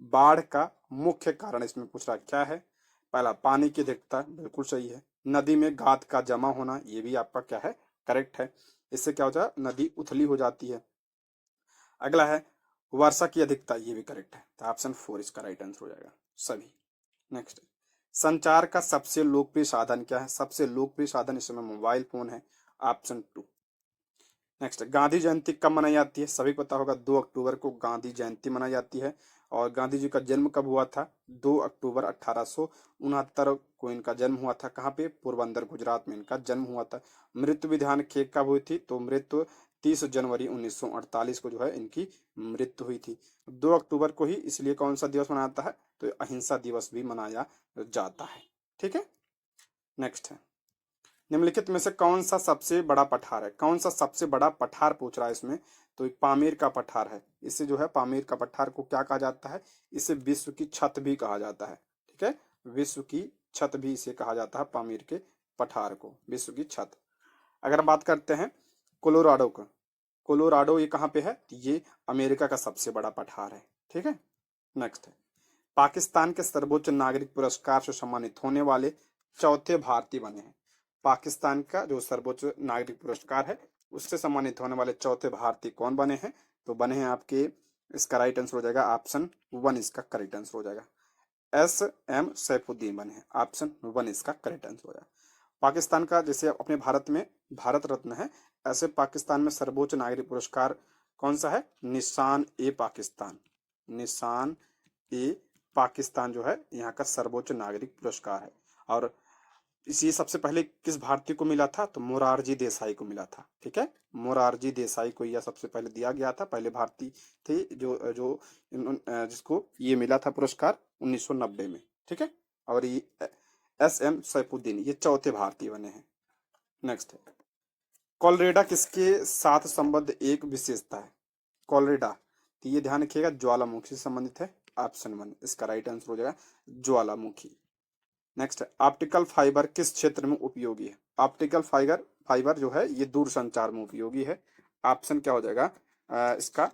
बाढ़ का मुख्य कारण इसमें पूछ रहा क्या है? पहला पानी की अधिकता, बिल्कुल सही है। नदी में गाद का जमा होना, ये भी आपका क्या है? करेक्ट है। इससे क्या होता है? नदी उथली हो जाती है। अगला है वर्षा की अधिकता, ये भी करेक्ट है। तो ऑप्शन 4 इसका राइट आंसर हो जाएगा सभी। नेक्स्ट, संचार का सबसे लोकप्रिय साधन क्या है? सबसे लोकप्रिय साधन इस समय मोबाइल फोन है। ऑप्शन 2। नेक्स्ट, गांधी जयंती कब मनाई जाती है? सभी को पता होगा 2 अक्टूबर को गांधी जयंती मनाई जाती है। और गांधी जी का जन्म कब हुआ था? 2 अक्टूबर 1869 को इनका जन्म हुआ था। कहाँ पे? पोरबंदर गुजरात में इनका जन्म हुआ था। मृत्यु भी ध्यान रखिए कब हुई थी? तो मृत्यु 30 जनवरी 1948 को जो है इनकी मृत्यु हुई थी। 2 अक्टूबर को ही इसलिए कौन सा दिवस मनाता है? तो अहिंसा दिवस भी मनाया जाता है। ठीक है। नेक्स्ट है, निम्नलिखित में से कौन सा सबसे बड़ा पठार है? कौन सा सबसे बड़ा पठार पूछ रहा है इसमें? तो पामीर का पठार है। इसे जो है पामीर का पठार को क्या कहा जाता है? इसे विश्व की छत भी कहा जाता है। ठीक है, विश्व की छत भी इसे कहा जाता है, पामीर के पठार को विश्व की छत। अगर हम बात करते हैं कोलोराडो का, कोलोराडो ये कहाँ पे है? ये अमेरिका का सबसे बड़ा पठार है। ठीक है। नेक्स्ट है, पाकिस्तान के सर्वोच्च नागरिक पुरस्कार से सम्मानित होने वाले चौथे भारतीय बने हैं। पाकिस्तान का जो सर्वोच्च नागरिक पुरस्कार है उससे सम्मानित होने वाले चौथे भारतीय कौन बने हैं? तो बने हैं आपके, इसका राइट आंसर हो जाएगा ऑप्शन 1 इसका करेक्ट आंसर हो जाएगा। SM सैफुद्दीन बने हैं। ऑप्शन 1 इसका करेक्ट आंसर हो जाएगा। पाकिस्तान का जैसे अपने भारत में भारत रत्न है, ऐसे पाकिस्तान में सर्वोच्च नागरिक पुरस्कार कौन सा है? निशान ए पाकिस्तान। निशान ए पाकिस्तान जो है यहाँ का सर्वोच्च नागरिक पुरस्कार है। और इसी सबसे पहले किस भारतीय को मिला था, तो मोरारजी देसाई को मिला था। ठीक है, मोरारजी देसाई को यह सबसे पहले दिया गया था, पहले भारतीय थे जो जो जिसको ये मिला था पुरस्कार 1990 में। ठीक है, और ये एस.एम. सैफुद्दीन ये चौथे भारतीय बने हैं। नेक्स्ट है, कोलरेडा किसके साथ संबद्ध एक विशेषता है। कोलरेडा, तो ये ध्यान रखिएगा ज्वालामुखी से संबंधित है। ऑप्शन 1 इसका राइट आंसर हो जाएगा ज्वालामुखी। नेक्स्ट है, ऑप्टिकल फाइबर किस क्षेत्र में उपयोगी है। ऑप्टिकल फाइबर फाइबर जो है ये दूर संचार में उपयोगी है। ऑप्शन क्या हो जाएगा इसका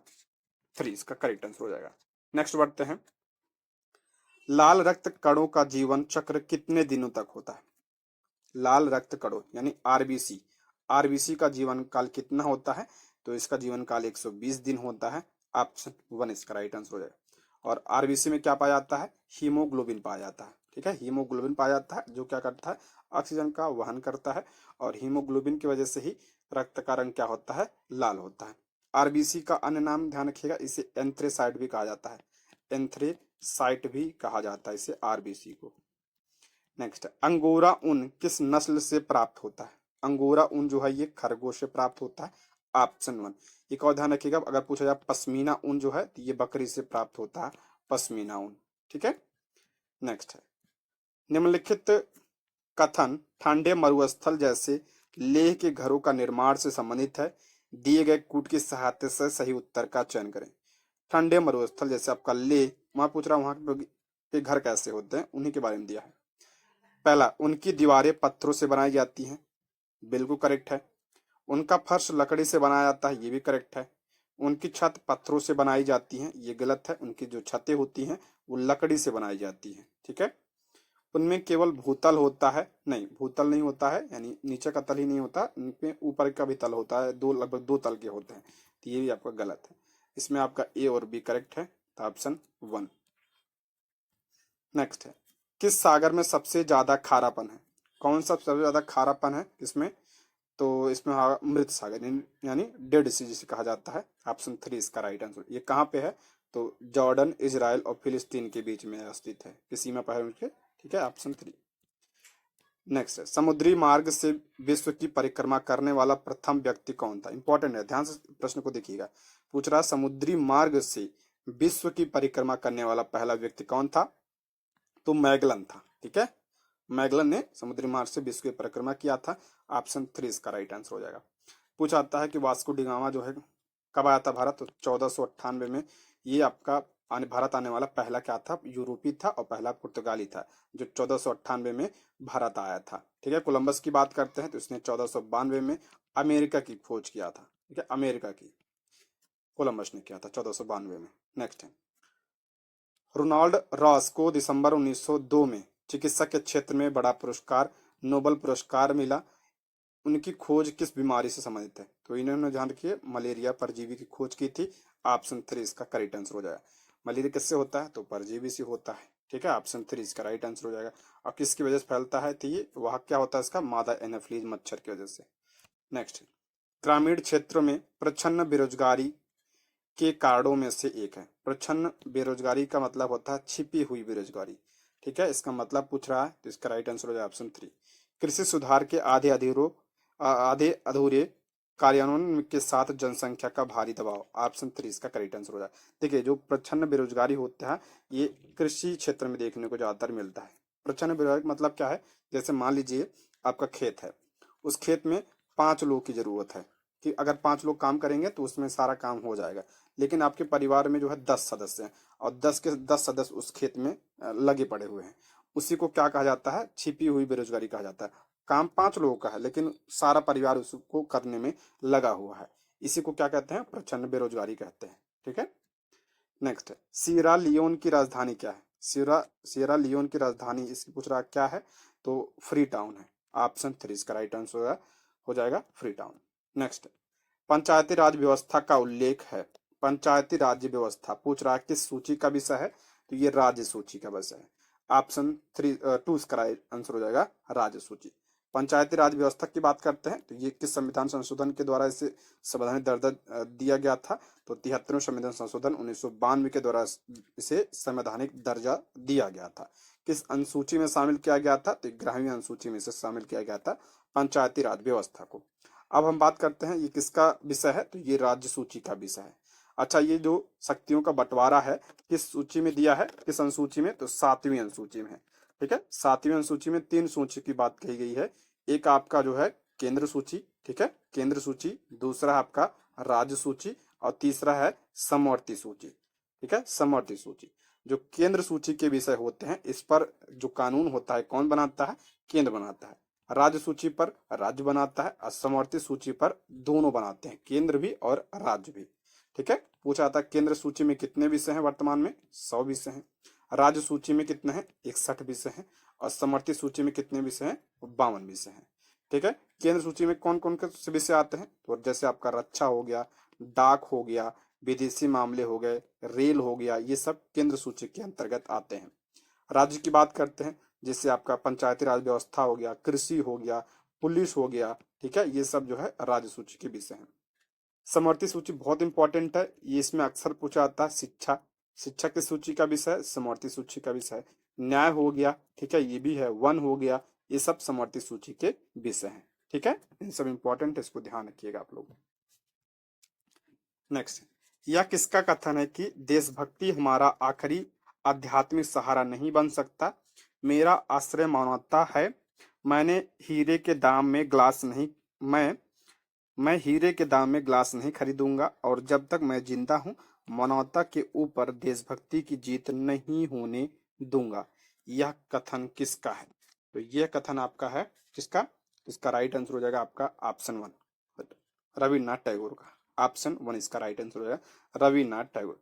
3 इसका करेक्ट आंसर हो जाएगा। नेक्स्ट बढ़ते हैं, लाल रक्त कणों का जीवन चक्र कितने दिनों तक होता है। लाल रक्त कणों यानी आरबीसी, आरबीसी का जीवन काल कितना होता है, तो इसका जीवन काल 120 दिन होता है। ऑप्शन 1 इसका राइट आंसर हो जाएगा। और आरबीसी में क्या पाया जाता है, हीमोग्लोबिन पाया जाता है। ठीक है, हीमोग्लोबिन पाया जाता है जो क्या करता है, ऑक्सीजन का वहन करता है, और हीमोग्लोबिन की वजह से ही रक्त का रंग क्या होता है, लाल होता है। आरबीसी का अन्य नाम ध्यान रखिएगा, इसे एंथ्रेसाइट भी कहा जाता है, एंथ्रेसाइट भी कहा जाता है इसे आरबीसी को। नेक्स्ट, अंगोरा ऊन किस नस्ल से प्राप्त होता है। अंगोरा ऊन जो है ये खरगोश से प्राप्त होता है। ऑप्शन 1। एक और ध्यान रखिएगा, अगर पूछा जाए पश्मीना ऊन जो है तो ये बकरी से प्राप्त होता है, पश्मीना ऊन। ठीक है, नेक्स्ट है, निम्नलिखित कथन ठंडे मरुस्थल जैसे लेह के घरों का निर्माण से संबंधित है। दिए गए कूट की सहायता से सही उत्तर का चयन करें। ठंडे मरुस्थल जैसे आपका लेह, वहां पूछ रहा वहां के घर कैसे होते हैं, उन्हीं के बारे में दिया है। पहला, उनकी दीवारें पत्थरों से बनाई जाती हैं, बिल्कुल करेक्ट है। उनका फर्श लकड़ी से बनाया जाता है, ये भी करेक्ट है। उनकी छत पत्थरों से बनाई जाती है, ये गलत है। उनकी जो छतें होती हैं वो लकड़ी से बनाई जाती हैं। ठीक है, उनमें केवल भूतल होता है, नहीं भूतल नहीं होता है, यानी नीचे का तल ही नहीं होता, उनमें ऊपर का भी तल होता है, दो लगभग 2 तल के होते हैं, तो ये भी आपका गलत है। इसमें आपका ए और बी करेक्ट है, तो ऑप्शन 1। नेक्स्ट है, किस सागर में सबसे ज्यादा खारापन है। कौन सा सबसे ज्यादा खारापन है इसमें, तो इसमें मृत सागर यानी डेड सी जिसे कहा जाता है। ऑप्शन 3 इसका राइट आंसर। ये कहाँ पे है, तो जॉर्डन, इजराइल और फिलिस्तीन के बीच में स्थित है, इस सीमा पर है उनके। ठीक है, ऑप्शन 3। नेक्स्ट है, समुद्री मार्ग से विश्व की परिक्रमा करने वाला प्रथम व्यक्ति कौन था। इंपॉर्टेंट है, ध्यान से प्रश्न को देखिएगा। पूछ रहा समुद्री मार्ग से विश्व की परिक्रमा करने वाला पहला व्यक्ति कौन था, तो मैगलन था। ठीक है, मैगलन ने समुद्री मार्ग से विश्व की परिक्रमा किया था। ऑप्शन 3 इसका राइट आंसर हो जाएगा। पूछा आता है कि वास्को डिगामा जो है कब आया था भारत, तो 1498 में। ये आपका भारत आने वाला पहला क्या था, यूरोपी था, और पहला पुर्तगाली था जो 1498 में भारत आया था। ठीक है, कोलंबस की बात करते हैं तो इसने 1492 में अमेरिका की खोज किया था। ठीक है, अमेरिका की कोलंबस ने किया था 1492 में। नेक्स्ट है, रोनाल्ड रॉस को दिसंबर 1902 में चिकित्सा के क्षेत्र में बड़ा पुरस्कार, नोबेल पुरस्कार मिला। उनकी खोज किस बीमारी से संबंधित है, तो इन्होंने ध्यान रखिए मलेरिया परजीवी की खोज की थी। ऑप्शन 3 इसका करेक्ट आंसर हो जाएगा। मलेरिया किससे होता है, तो परजीवी से होता है। ठीक है, ऑप्शन 3 इसका राइट आंसर हो जाएगा। और किसकी वजह से फैलता है, तो ये वह क्या होता है इसका, मादा एनाफिलीज मच्छर की वजह से। नेक्स्ट, ग्रामीण क्षेत्रों में प्रच्छन्न बेरोजगारी के कारणों में से एक है। प्रच्छन्न बेरोजगारी का मतलब होता है छिपी हुई बेरोजगारी। ठीक है, इसका मतलब पूछ रहा है, तो इसका राइट आंसर हो जाए ऑप्शन 3। कृषि सुधार के आधे अधूरे कार्यान्वयन के साथ जनसंख्या का भारी दबाव। ऑप्शन 3 इसका करेक्ट आंसर हो जाए। देखिए, जो प्रच्छन्न बेरोजगारी होता है ये कृषि क्षेत्र में देखने को ज्यादातर मिलता है। प्रच्छन्न बेरोजगारी मतलब क्या है, जैसे मान लीजिए आपका खेत है, उस खेत में 5 लोग की जरूरत है, कि अगर 5 लोग काम करेंगे तो उसमें सारा काम हो जाएगा। लेकिन आपके परिवार में जो है 10 सदस्य हैं, और 10 के 10 सदस्य उस खेत में लगे पड़े हुए हैं। उसी को क्या कहा जाता है, छिपी हुई बेरोजगारी कहा जाता है। काम 5 लोगों का है लेकिन सारा परिवार उसको करने में लगा हुआ है, इसी को क्या कहते हैं, प्रच्छन्न बेरोजगारी कहते हैं। ठीक है, नेक्स्ट है, सियरा लियोन की राजधानी क्या है। सियरा लियोन की राजधानी इसकी पूछ रहा क्या है, तो फ्री टाउन है। ऑप्शन 3 इसका राइट आंसर हो जाएगा फ्री टाउन। नेक्स्ट, पंचायती राज व्यवस्था का उल्लेख है। पंचायती राज्य व्यवस्था पूछ रहा है किस सूची का विषय है, तो ये राज्य सूची का विषय है। ऑप्शन 2 इसका राइट आंसर हो जाएगा राज्य सूची। पंचायती राज व्यवस्था की बात करते हैं तो ये किस संविधान संशोधन के द्वारा इसे संवैधानिक दर्जा दिया गया था, तो 73वें संविधान संशोधन 1992 के द्वारा इसे संवैधानिक दर्जा दिया गया था। किस अनुसूची में शामिल किया गया था? तो 11वीं अनुसूची में से शामिल किया गया था पंचायती राज व्यवस्था को। अब हम बात करते हैं ये किसका विषय है? तो ये राज्य सूची का विषय है। अच्छा, ये जो शक्तियों का बंटवारा है किस सूची में दिया है, किस अनुसूची में? तो 7वीं अनुसूची में है। ठीक है, 7वीं अनुसूची में 3 सूची की बात कही गई है। एक आपका जो है केंद्र सूची, ठीक है, केंद्र सूची, दूसरा आपका राज्य सूची और तीसरा है समवर्ती सूची। ठीक है, समवर्ती सूची। जो केंद्र सूची के विषय होते हैं इस पर जो कानून होता है कौन बनाता है? केंद्र बनाता है। राज्य सूची पर राज्य बनाता है और समवर्ती सूची पर दोनों बनाते हैं, केंद्र भी और राज्य भी। ठीक है, पूछा था केंद्र सूची में कितने विषय हैं वर्तमान में? 100 विषय हैं। राज्य सूची में कितने हैं? 61 विषय हैं। और समवर्ती सूची में कितने विषय हैं? 52 विषय हैं। ठीक है, केंद्र सूची में कौन कौन से विषय आते हैं? तो जैसे आपका रक्षा हो गया, डाक हो गया, विदेशी मामले हो गए, रेल हो गया, ये सब केंद्र सूची के अंतर्गत आते हैं। राज्य की बात करते हैं, जैसे आपका पंचायती राज व्यवस्था हो गया, कृषि हो गया, पुलिस हो गया। ठीक है, ये सब जो है राज्य सूची के विषय हैं। समवर्ती सूची बहुत इंपॉर्टेंट है, ये इसमें अक्सर पूछा जाता है। शिक्षा, शिक्षा की सूची का विषय समवर्ती सूची का विषय। न्याय हो गया, ठीक है, ये भी है। वन हो गया, ये सब समवर्ती सूची के विषय हैं। ठीक है, इन सब इंपॉर्टेंट है, इसको ध्यान रखिएगा आप लोग। नेक्स्ट, यह किसका कथन है कि देशभक्ति हमारा आखिरी आध्यात्मिक सहारा नहीं बन सकता? मेरा आश्रय मानवता है। मैंने हीरे के दाम में ग्लास नहीं मैं हीरे के दाम में ग्लास नहीं खरीदूंगा और जब तक मैं जिंदा हूं मानवता के ऊपर देशभक्ति की जीत नहीं होने दूंगा। यह कथन किसका है? तो यह कथन आपका है किसका? इसका राइट आंसर हो जाएगा आपका ऑप्शन 1, रविन्द्रनाथ टैगोर का। ऑप्शन 1 इसका राइट आंसर हो जाएगा रविन्द्रनाथ टैगोर।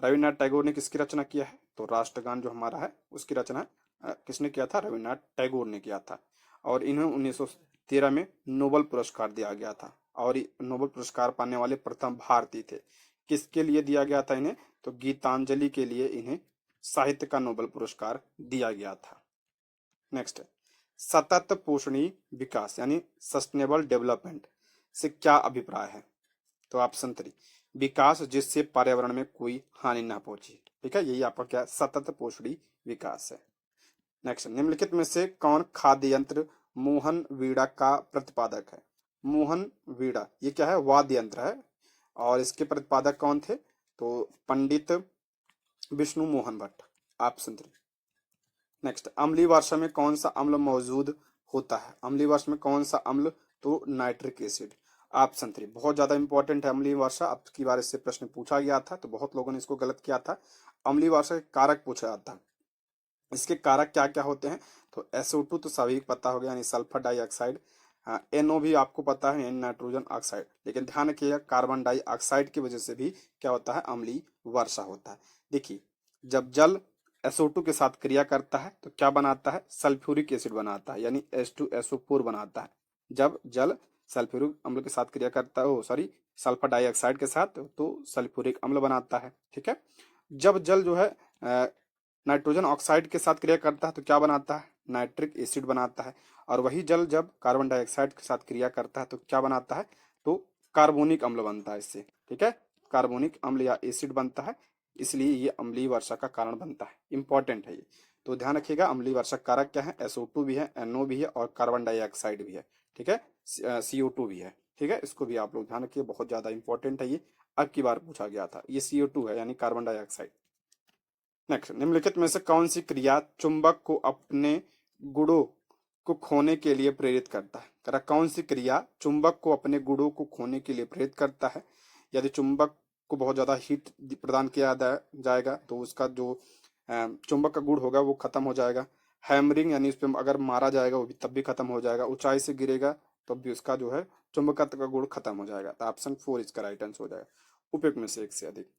रविन्द्रनाथ टैगोर ने किसकी रचना किया है? तो राष्ट्रगान जो हमारा है उसकी रचना किसने किया था? रविन्द्रनाथ टैगोर ने किया था। और इन्हें 1913 में नोबेल पुरस्कार दिया गया था और नोबेल पुरस्कार पाने वाले प्रथम भारतीय थे। किसके लिए दिया गया था इन्हें? तो गीतांजलि के लिए इन्हें साहित्य का नोबेल पुरस्कार दिया गया था। नेक्स्ट है, सतत पोषणीय विकास यानी सस्टेनेबल डेवलपमेंट से क्या अभिप्राय है? तो ऑप्शन 3, विकास जिससे पर्यावरण में कोई हानि ना पहुंचे। ठीक है, यही आपका क्या सतत पोषणीय विकास है। नेक्स्ट, निम्नलिखित में से कौन खाद्य यंत्र मोहन वीणा का प्रतिपादक है? मोहन वीणा ये क्या है? वाद्य यंत्र है और इसके प्रतिपादक कौन थे? तो पंडित विष्णु मोहन भट्ट। ऑप्शन 3। नेक्स्ट, अम्लीय वर्षा में कौन सा अम्ल मौजूद होता है? अम्लीय वर्षा में कौन सा अम्ल? तो नाइट्रिक एसिड। ऑप्शन 3 बहुत ज्यादा इंपॉर्टेंट है अम्लीय वर्षा। अब की बार इससे प्रश्न पूछा गया था तो बहुत लोगों ने इसको गलत किया था। अम्लीय वर्षा के कारक पूछा जाता है, इसके कारक क्या क्या होते हैं? तो SO2 तो सभी पता हो गया यानी सल्फर डाइऑक्साइड। NO भी आपको पता है यानी नाइट्रोजन ऑक्साइड। लेकिन ध्यान रखिएगा कार्बन डाइऑक्साइड की वजह से भी क्या होता है? अम्लीय वर्षा होता है। देखिए, जब जल SO2 के साथ क्रिया करता है तो क्या बनाता है? सल्फ्यूरिक एसिड बनाता है यानी H2SO4 बनाता है। जब जल सल्फ्यूरिक अम्ल के साथ क्रिया करता है, सॉरी सल्फर डाइऑक्साइड के साथ, तो सल्फ्यूरिक अम्ल बनाता है। ठीक है, जब जल जो है नाइट्रोजन ऑक्साइड के साथ क्रिया करता है तो क्या बनाता है? नाइट्रिक एसिड बनाता है। और वही जल जब कार्बन डाइऑक्साइड के साथ क्रिया करता है तो क्या बनाता है? तो कार्बोनिक अम्ल बनता है इससे। ठीक है, कार्बोनिक अम्ल या एसिड बनता है, इसलिए ये अम्लीय वर्षा का कारण बनता है। इंपॉर्टेंट है ये, तो ध्यान रखिएगा। अम्लीय वर्षा कारक क्या है? SO2 भी है, NO भी है और कार्बन डाइऑक्साइड भी है। ठीक है, CO2 भी है। ठीक है, इसको भी आप लोग ध्यान रखिए, बहुत ज्यादा इंपॉर्टेंट है ये। अब की बार पूछा गया था। ये CO2 है यानी कार्बन डाइऑक्साइड। नेक्स्ट, निम्नलिखित में से कौन सी क्रिया चुंबक को अपने गुणों को खोने के लिए प्रेरित करता है? करा कौन सी क्रिया चुंबक को अपने गुणों को खोने के लिए प्रेरित करता है? यदि चुंबक को बहुत ज्यादा हीट प्रदान किया जाएगा तो उसका जो चुंबक का गुण होगा वो खत्म हो जाएगा। हैमरिंग यानी उस पर अगर मारा जाएगा वो भी तब भी खत्म हो जाएगा। ऊंचाई से गिरेगा तब भी उसका जो है चुंबकत्व का गुण खत्म हो जाएगा। तो ऑप्शन 4 इसका राइट आंसर हो जाएगा, उपयुक्त में से एक से अधिक।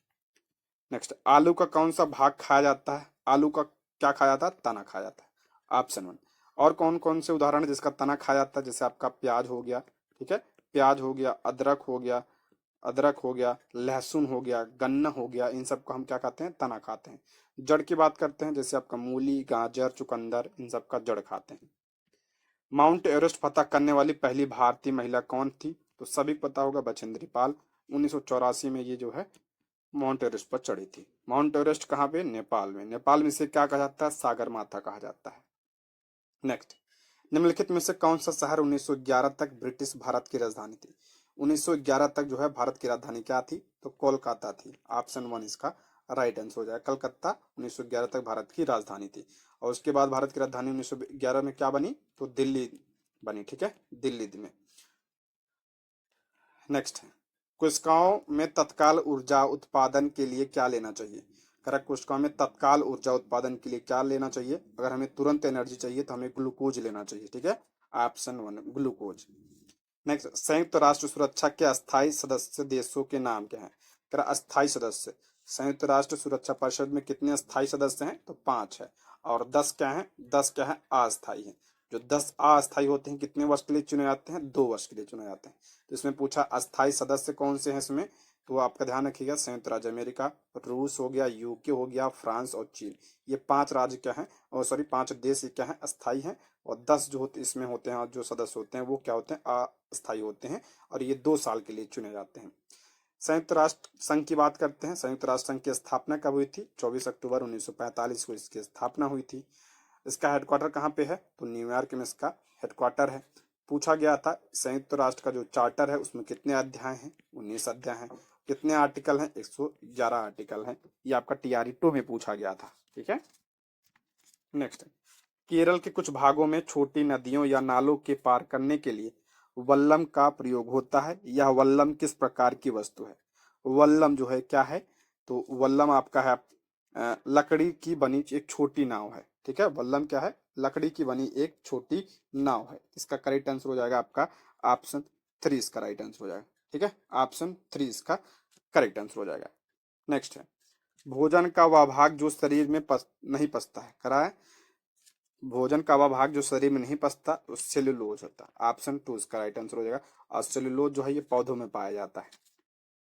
नेक्स्ट, आलू का कौन सा भाग खाया जाता है? आलू का क्या खाया जाता है? तना खाया जाता है। ऑप्शन 1। और कौन कौन से उदाहरण है जिसका तना खाया जाता है? जैसे आपका प्याज हो गया, ठीक है, प्याज हो गया, अदरक हो गया, लहसुन हो गया, गन्ना हो गया, इन सबको हम क्या खाते हैं? तना खाते हैं। जड़ की बात करते हैं, जैसे आपका मूली, गाजर, चुकंदर, इन सब का जड़ खाते हैं। माउंट एवरेस्ट फतह करने वाली पहली भारतीय महिला कौन थी? तो सभी को पता होगा, बछेंद्री पाल। 1984 में ये जो है माउंट एवरेस्ट पर चढ़ी थी। माउंट एवरेस्ट कहाँ पे? नेपाल में। नेपाल में इसे क्या कहा जाता है? सागर माथा कहा जाता है। नेक्स्ट, निम्नलिखित में से कौन सा शहर 1911 तक ब्रिटिश भारत की राजधानी थी? 1911 तक जो है भारत की राजधानी क्या थी? तो कोलकाता थी। ऑप्शन 1 इसका राइट आंसर हो जाएगा। कलकत्ता 1911 तक भारत की राजधानी थी। और उसके बाद भारत की राजधानी 1911 में क्या बनी? तो दिल्ली बनी। ठीक है, दिल्ली में। नेक्स्ट है, कोशिकाओं में तत्काल ऊर्जा उत्पादन के लिए क्या लेना चाहिए? करेक्ट, कोशिकाओं में तत्काल ऊर्जा उत्पादन के लिए क्या लेना चाहिए? अगर हमें तुरंत एनर्जी चाहिए तो हमें ग्लूकोज लेना चाहिए। ठीक है, ऑप्शन 1 ग्लूकोज। नेक्स्ट, संयुक्त राष्ट्र सुरक्षा के अस्थायी सदस्य देशों के नाम क्या हैं? कह अस्थायी सदस्य। संयुक्त राष्ट्र सुरक्षा परिषद में कितने अस्थायी सदस्य हैं? तो 5 है। और 10 क्या है? 10 क्या है? अस्थायी है। जो 10 अस्थायी होते हैं कितने वर्ष के लिए चुने जाते हैं? 2 वर्ष के लिए चुने जाते हैं। तो इसमें पूछा अस्थायी सदस्य कौन से हैं इसमें, तो आपका ध्यान रखिएगा, संयुक्त राज्य अमेरिका, रूस हो गया, यूके हो गया, फ्रांस और चीन। ये 5 राज्य क्या हैं, और सॉरी 5 देश क्या हैं? अस्थायी हैं। और 10 जो होते इसमें होते हैं, और जो सदस्य होते हैं वो क्या होते हैं? अस्थायी होते हैं। और ये 2 साल के लिए चुने जाते हैं। संयुक्त राष्ट्र संघ की बात करते हैं। संयुक्त राष्ट्र संघ की स्थापना कब हुई थी? 24 अक्टूबर 1945 को इसकी स्थापना हुई थी। इसका हेडक्वार्टर कहाँ पे है? तो न्यूयॉर्क में इसका हेडक्वार्टर है। पूछा गया था संयुक्त राष्ट्र का जो चार्टर है उसमें कितने अध्याय हैं? 19 अध्याय हैं। कितने आर्टिकल हैं? 111 आर्टिकल हैं। ये आपका टीआरई 2 में पूछा गया था। ठीक है, नेक्स्ट, केरल के कुछ भागों में छोटी नदियों या नालों के पार करने के लिए वल्लम का प्रयोग होता है। यह वल्लम किस प्रकार की वस्तु है? वल्लम जो है क्या है? तो वल्लम आपका है लकड़ी की बनी एक छोटी नाव है। ठीक है, वल्लम क्या है? लकड़ी की बनी एक छोटी नाव है। इसका करेक्ट आंसर हो जाएगा आपका ऑप्शन 3 इसका राइट आंसर हो जाएगा। ठीक है, ऑप्शन 3 इसका करेक्ट आंसर हो जाएगा। नेक्स्ट है, भोजन का वह भाग जो शरीर में नहीं पचता है। कराए, भोजन का वह भाग जो शरीर में नहीं पचता तो सेल्यूलोज होता है। ऑप्शन 2 इसका राइट आंसर हो जाएगा। और सेल्यूलोज जो है ये पौधों में पाया जाता है।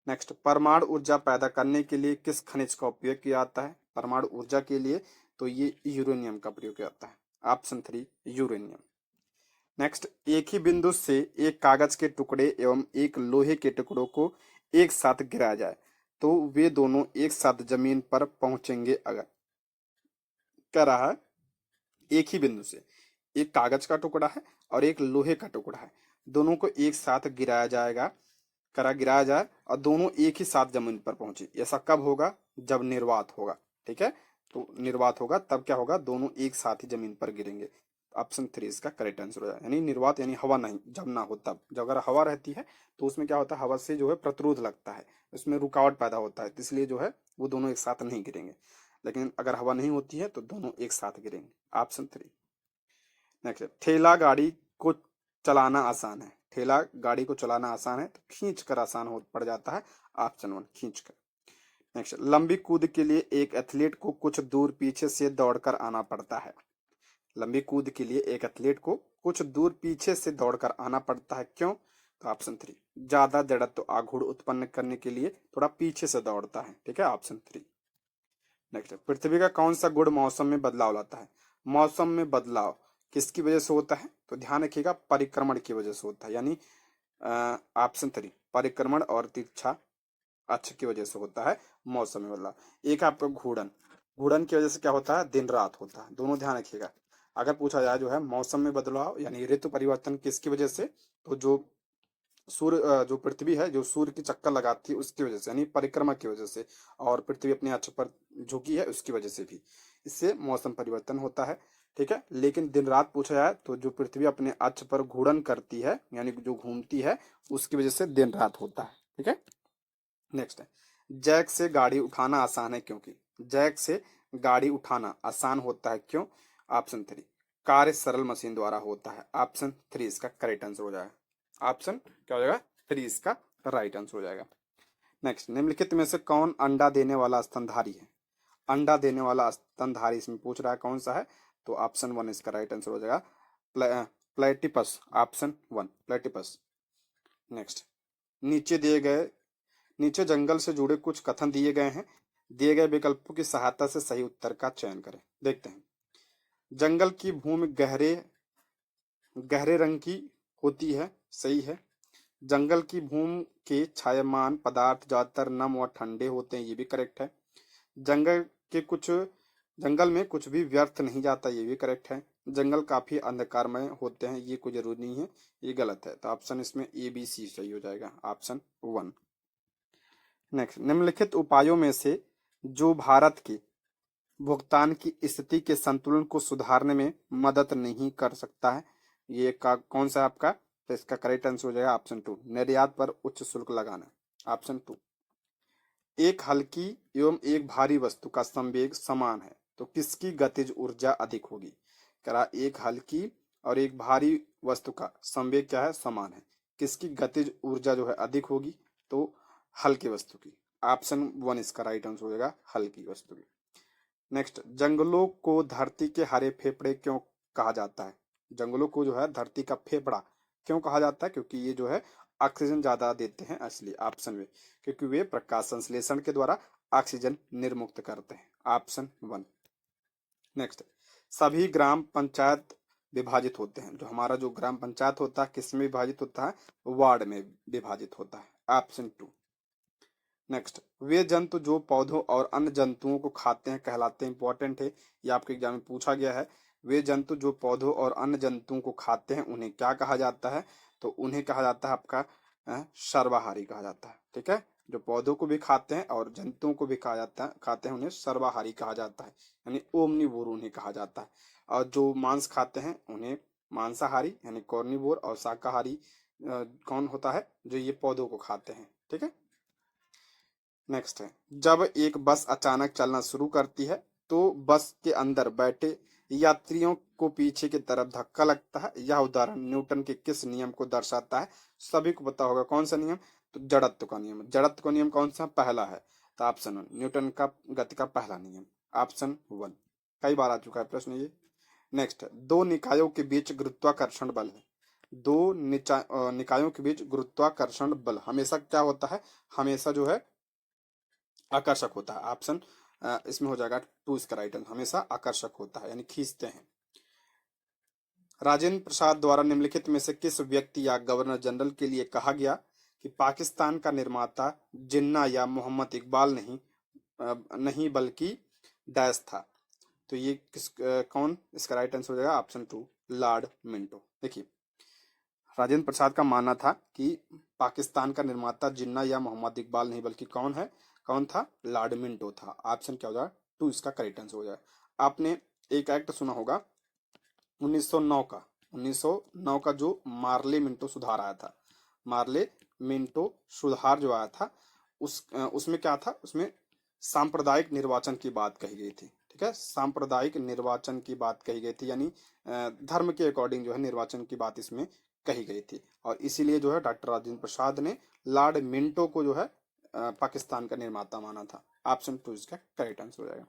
नेक्स्ट, परमाणु ऊर्जा पैदा करने के लिए किस खनिज का उपयोग किया जाता है? परमाणु ऊर्जा के लिए तो ये यूरेनियम का प्रयोग किया जाता है। Option 3 uranium. नेक्स्ट, एक ही बिंदु से एक कागज के टुकड़े एवं एक लोहे के टुकड़ों को एक साथ गिराया जाए तो वे दोनों एक साथ जमीन पर पहुंचेंगे अगर। कह रहा है एक ही बिंदु से एक कागज का टुकड़ा है और एक लोहे का टुकड़ा है, दोनों को एक साथ गिराया जाएगा, करा गिराया जाए और दोनों एक ही साथ जमीन पर पहुंचे। ऐसा कब होगा? जब निर्वात होगा। ठीक है, तो निर्वात होगा तब क्या होगा? दोनों एक साथ ही जमीन पर गिरेंगे। ऑप्शन 3 इसका करेक्ट आंसर हो जाएगा। यानी निर्वात यानी हवा नहीं, जब ना हो तब। जब अगर हवा रहती है तो उसमें क्या होता है? हवा से जो है प्रतिरोध लगता है, उसमें रुकावट पैदा होता है, इसलिए जो है वो दोनों एक साथ नहीं गिरेंगे। लेकिन अगर हवा नहीं होती है तो दोनों एक साथ गिरेंगे। ऑप्शन 3। नेक्स्ट, ठेला गाड़ी को चलाना आसान है। ठेला गाड़ी को चलाना आसान है तो खींच कर आसान हो पड़ जाता है। ऑप्शन 1 खींच कर। नेक्स्ट, लंबी कूद के लिए एक एथलीट को कुछ दूर पीछे से दौड़कर आना पड़ता है। लंबी कूद के लिए एक एथलीट को कुछ दूर पीछे से दौड़कर आना पड़ता है, क्यों? तो ऑप्शन 3 ज्यादा जड़त्व आघूर्ण उत्पन्न करने के लिए थोड़ा पीछे से दौड़ता है। ठीक है, ऑप्शन 3। नेक्स्ट, पृथ्वी का कौन सा गुण मौसम में बदलाव लाता है? मौसम में बदलाव किसकी वजह से होता है? तो ध्यान रखिएगा, परिक्रमण की वजह से होता है। यानी ऑप्शन 3 परिक्रमण और तिरछा अक्ष की वजह से होता है मौसम में बदलाव। एक आपका घूर्णन, घूर्णन की वजह से क्या होता है? दिन रात होता है। दोनों ध्यान रखिएगा। अगर पूछा जाए जो है मौसम में बदलाव यानी ऋतु परिवर्तन किसकी वजह से, तो जो सूर्य जो पृथ्वी है जो सूर्य की चक्कर लगाती है उसकी वजह से, यानी परिक्रमा की वजह से, और पृथ्वी अपने अक्ष पर झुकी है उसकी वजह से भी इससे मौसम परिवर्तन होता है। ठीक है, लेकिन दिन रात पूछा जाए तो जो पृथ्वी अपने अक्ष पर घूर्णन करती है यानी जो घूमती है उसकी वजह से दिन रात होता है। ठीक है, नेक्स्ट है, जैक से गाड़ी उठाना आसान है क्योंकि। जैक से गाड़ी उठाना आसान होता है क्यों? ऑप्शन 3 कार्य सरल मशीन द्वारा होता है। ऑप्शन 3 इसका करेक्ट आंसर हो जाएगा। ऑप्शन क्या हो जाएगा? 3 इसका राइट आंसर हो जाएगा। नेक्स्ट, निम्नलिखित में से कौन अंडा देने वाला स्तनधारी है? अंडा देने वाला स्तनधारी इसमें पूछ रहा है कौन सा है? तो ऑप्शन 1 इसका राइट आंसर हो जाएगा। प्लेटिपस। Option 1 platypus. नेक्स्ट, नीचे दिए गए नीचे जंगल से जुड़े कुछ कथन दिए गए हैं। दिए गए विकल्पों की सहायता से सही उत्तर का चयन करें। देखते हैं, जंगल की भूमि गहरे गहरे रंग की होती है, सही है। जंगल की भूमि के छायमान पदार्थ ज्यादातर नम और ठंडे होते हैं, ये भी करेक्ट है। जंगल के कुछ जंगल में कुछ भी व्यर्थ नहीं जाता, ये भी करेक्ट है। जंगल काफी अंधकारमय होते हैं, ये कोई जरूरी नहीं है, ये गलत है। तो ऑप्शन इसमें ए बी सी सही हो जाएगा, ऑप्शन 1। नेक्स्ट, निम्नलिखित उपायों में से जो भारत के भुगतान की स्थिति के संतुलन को सुधारने में मदद नहीं कर सकता है, ये कौन सा है आपका? तो इसका करेक्ट आंसर हो जाएगा ऑप्शन 2, निर्यात पर उच्च शुल्क लगाना, ऑप्शन 2। एक हल्की एवं एक भारी वस्तु का संवेग समान है तो किसकी गतिज ऊर्जा अधिक होगी? कह रहा एक हल्की और एक भारी वस्तु का संवेग क्या है? समान है, किसकी गतिज ऊर्जा जो है अधिक होगी? तो हल्की वस्तु की, ऑप्शन 1 इसका राइट आंसर हो जाएगा, हल्की वस्तु की। नेक्स्ट, जंगलों को धरती के हरे फेफड़े क्यों कहा जाता है? जंगलों को जो है धरती का फेफड़ा क्यों कहा जाता है? क्योंकि ये जो है ऑक्सीजन ज्यादा देते हैं, इसलिए ऑप्शन में, क्योंकि वे प्रकाश संश्लेषण के द्वारा ऑक्सीजन निर्मुक्त करते हैं, ऑप्शन 1। नेक्स्ट, सभी ग्राम पंचायत विभाजित होते हैं, जो हमारा जो ग्राम पंचायत होता है किस में विभाजित होता है? वार्ड में विभाजित होता है, ऑप्शन 2। नेक्स्ट, वे जंतु जो पौधों और अन्य जंतुओं को खाते हैं कहलाते हैं, इंपॉर्टेंट है, ये आपके एग्जाम में पूछा गया है। वे जंतु जो पौधों और अन्य जंतुओं को खाते हैं उन्हें क्या कहा जाता है? तो उन्हें कहा जाता है आपका सर्वाहारी कहा जाता है, ठीक है। जो पौधों को भी खाते हैं और जंतुओं को भी कहा जाता है, खाते हैं, उन्हें सर्वाहारी कहा जाता है, यानी ओमनिवोर उन्हें कहा जाता है। और जो मांस खाते हैं उन्हें मांसाहारी यानी कॉर्निवोर, और शाकाहारी कौन होता है? जो ये पौधों को खाते हैं, ठीक है। नेक्स्ट है, जब एक बस अचानक चलना शुरू करती है तो बस के अंदर बैठे यात्रियों को पीछे की तरफ धक्का लगता है। यह उदाहरण न्यूटन के किस नियम को दर्शाता है? सभी को पता होगा कौन सा नियम? तो जड़त्व का नियम। जड़त्व का नियम कौन सा? पहला है, तो ऑप्शन 1 न्यूटन का गति का पहला नियम, ऑप्शन 1। कई बार आ चुका है प्रश्न ये। नेक्स्ट, दो निकायों के बीच गुरुत्वाकर्षण बल है। दो निकायों के बीच गुरुत्वाकर्षण बल हमेशा क्या होता है? हमेशा जो है आकर्षक होता है, ऑप्शन इसमें हो जाएगा 2 इसका राइट आंसर, हमेशा आकर्षक होता है यानी खींचते हैं। राजेंद्र प्रसाद द्वारा निम्नलिखित में से किस व्यक्ति या गवर्नर जनरल के लिए कहा गया कि पाकिस्तान का निर्माता जिन्ना या मोहम्मद इकबाल नहीं बल्कि डैश था? तो ये कौन? इसका राइट आंसर हो जाएगा ऑप्शन 2, लॉर्ड मिंटो। देखिए, राजेंद्र प्रसाद का मानना था कि पाकिस्तान का निर्माता जिन्ना या मोहम्मद इकबाल नहीं बल्कि कौन था? लॉर्ड मिंटो था, ऑप्शन क्या हो जाएगा? 2 इसका करेक्ट आंसर हो जाएगा। आपने एक एक्ट सुना होगा 1909 का, 1909 का जो मार्ले मिंटो सुधार आया था, मार्ले मिंटो सुधार जो आया था उसमें क्या था? उसमें सांप्रदायिक निर्वाचन की बात कही गई थी, ठीक है। सांप्रदायिक निर्वाचन की बात कही गई थी, यानी धर्म के अकॉर्डिंग जो है निर्वाचन की बात इसमें कही गई थी, और इसीलिए जो है डॉक्टर राजेंद्र प्रसाद ने लॉर्ड मिंटो को जो है पाकिस्तान का निर्माता माना था, ऑप्शन 2 इसका करेक्ट आंसर हो जाएगा।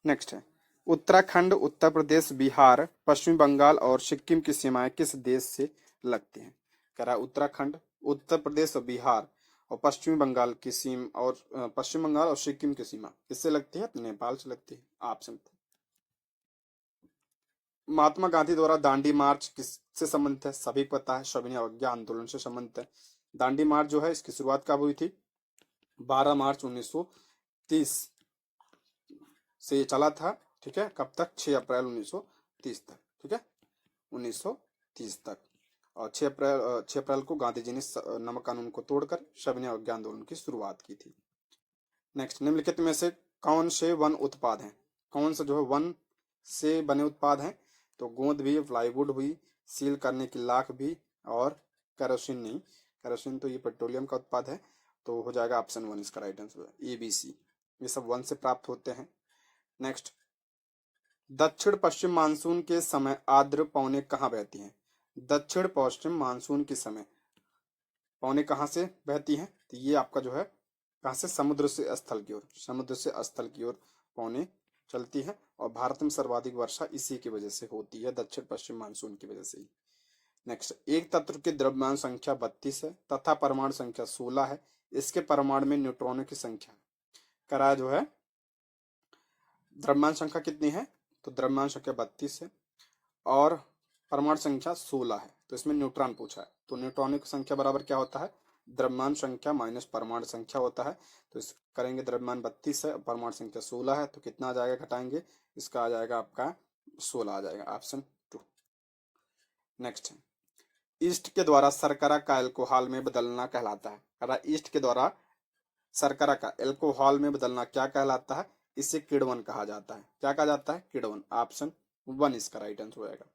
नेक्स्ट है, उत्तराखंड, उत्तर प्रदेश, बिहार, पश्चिम बंगाल और सिक्किम की सीमाएं किस देश से लगती हैं? कह रहा है उत्तराखंड, उत्तर प्रदेश और बिहार और पश्चिम बंगाल की सीमा, और पश्चिम बंगाल और सिक्किम की सीमा किससे लगती है? तो नेपाल से लगती है, ऑप्शन 2। महात्मा गांधी द्वारा दांडी मार्च किससे संबंधित है? सभी को पता है, सविनय अवज्ञा आंदोलन से संबंधित है। दांडी मार्च जो है इसकी शुरुआत कब हुई थी? 12 मार्च 1930 से ये चला था, ठीक है। कब तक? 6 अप्रैल 1930 तक, ठीक है, 1930 तक। और 6 अप्रैल को गांधी जी ने नमक कानून को तोड़कर सविनय अवज्ञा आंदोलन की शुरुआत की थी। नेक्स्ट, निम्नलिखित में से कौन से वन उत्पाद हैं? कौन सा जो है वन से बने उत्पाद हैं? तो गोंद भी, प्लाईवुड हुई, सील करने की लाख भी, और केरोसिन नहीं, केरोसिन तो ये पेट्रोलियम का उत्पाद है, तो हो जाएगा ऑप्शन 1 इसका राइट आंसर, ABC। ये सब वन से प्राप्त होते हैं। नेक्स्ट, दक्षिण पश्चिम मानसून के समय आर्द्र पवनें कहाँ बहती हैं? दक्षिण पश्चिम मानसून के समय पवनें कहाँ से बहती हैं? तो ये आपका जो है कहाँ से? समुद्र से स्थल की ओर, समुद्र से स्थल की ओर पवनें चलती हैं, और भारत में सर्वाधिक वर्षा इसी की वजह से होती है, दक्षिण पश्चिम मानसून की वजह से ही। नेक्स्ट, एक तत्व की द्रव्यमान संख्या 32 है तथा परमाणु संख्या 16 है, इसके परमाणु में न्यूट्रॉनों की संख्या करा जो है, द्रव्यमान संख्या कितनी है? तो द्रव्यमान संख्या 32 है और परमाणु संख्या 16 है, तो इसमें न्यूट्रॉन पूछा है, तो न्यूट्रॉनों की संख्या बराबर क्या होता है? द्रव्यमान संख्या माइनस परमाणु संख्या होता है। तो इस करेंगे, द्रव्यमान 32 है, परमाणु संख्या 16 है, तो कितना आ जाएगा, घटाएंगे, इसका आ जाएगा आपका 16 आ जाएगा, ऑप्शन 2। नेक्स्ट है, ईस्ट के द्वारा शर्करा का अल्कोहल में बदलना कहलाता है। ईस्ट के द्वारा शर्करा का अल्कोहल में बदलना क्या कहलाता है, इसे किण्वन कहा जाता है। क्या कहा जाता है, किण्वन, ऑप्शन 1 इसका राइट आंसर होगा।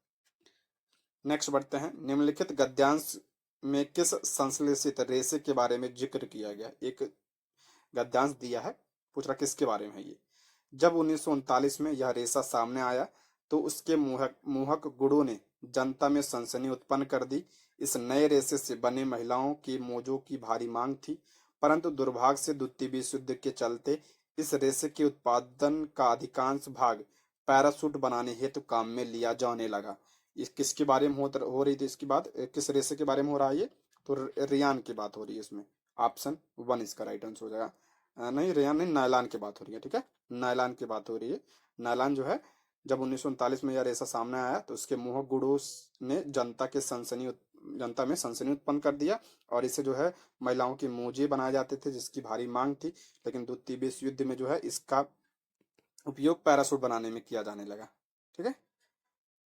नेक्स्ट बढ़ते हैं, निम्नलिखित गद्यांश में किस संश्लेषित रेशे के बारे में जिक्र किया गया। एक गद्यांश दिया है, पूछ रहा किसके बारे में है ये। जब 1939 में यह रेशा सामने आया तो उसके मोहक गुणों ने जनता में सनसनी उत्पन्न कर दी। इस नए रेशे से बने महिलाओं की मोजों की भारी मांग थी, परंतु दुर्भाग्य से द्वितीय विश्व युद्ध के चलते इस रेशे के उत्पादन का अधिकांश भाग पैराशूट बनाने हेतु काम में लिया जाने लगा। इस किसके बारे में हो रही थी, इसकी बात किस रेशे के बारे में हो रहा है ये, तो रियान की बात हो रही है इसमें, ऑप्शन 1 इसका राइट आंसर हो जाएगा। नहीं, रेयान नहीं, नायलान की बात हो रही है, ठीक है, नायलान की बात हो रही है। नायलान जो है, जब 1939 में यह रेशा सामने आया तो उसके मोहक गुणों ने जनता में सनसनी उत्पन्न कर दिया, और इसे जो है महिलाओं की मोजे बनाए जाते थे जिसकी भारी मांग थी, लेकिन द्वितीय विश्व युद्ध में जो है इसका उपयोग पैराशूट बनाने में किया जाने लगा। ठीक है,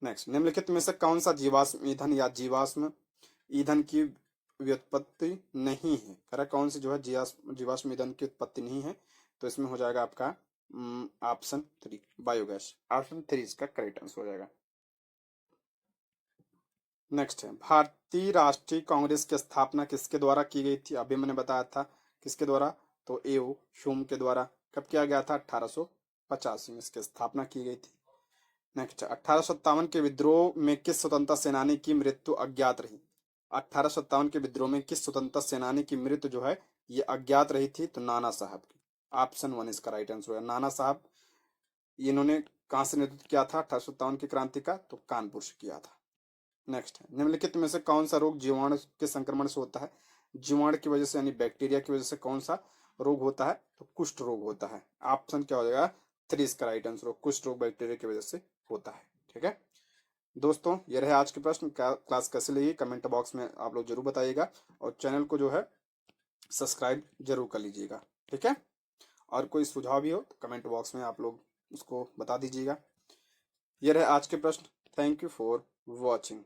नेक्स्ट, निम्नलिखित में से कौन सा जीवाश्म ईंधन या जीवाश्म ईंधन की व्युत्पत्ति नहीं है। कह रहा कौन सी जो है जीवाश्म ईंधन की उत्पत्ति नहीं है, तो इसमें हो जाएगा आपका ऑप्शन 3 बायोगैस, ऑप्शन 3 इसका करेक्ट आंसर हो जाएगा। नेक्स्ट है, भारतीय राष्ट्रीय कांग्रेस की स्थापना किसके द्वारा की गई थी। अभी मैंने बताया था किसके द्वारा, तो एओ ह्यूम के द्वारा। कब किया गया था, 1885 में इसकी स्थापना की गई थी। नेक्स्ट, 1857 के विद्रोह में किस स्वतंत्रता सेनानी की मृत्यु अज्ञात रही। 1857 के विद्रोह में किस स्वतंत्रता सेनानी की मृत्यु जो है ये अज्ञात रही थी, तो नाना साहब की, ऑप्शन 1 इसका राइट आंसर है। नाना साहब, इन्होंने कहां से नेतृत्व किया था 1857 की क्रांति का, तो कानपुर से किया था। नेक्स्ट है, निम्नलिखित में से कौन सा रोग जीवाणु के संक्रमण से होता है। जीवाणु की वजह से यानी बैक्टीरिया की वजह से कौन सा रोग होता है, तो कुष्ठ रोग होता है। ऑप्शन क्या हो जाएगा, 3 इसका राइट आंसर, कुष्ठ रोग बैक्टीरिया की वजह से होता है। ठीक है दोस्तों, ये रहे आज के प्रश्न। क्लास कैसे लगी कमेंट बॉक्स में आप लोग जरूर बताइएगा, और चैनल को जो है सब्सक्राइब जरूर कर लीजिएगा। ठीक है, और कोई सुझाव भी हो तो कमेंट बॉक्स में आप लोग उसको बता दीजिएगा। ये रहे आज के प्रश्न। Thank you for watching.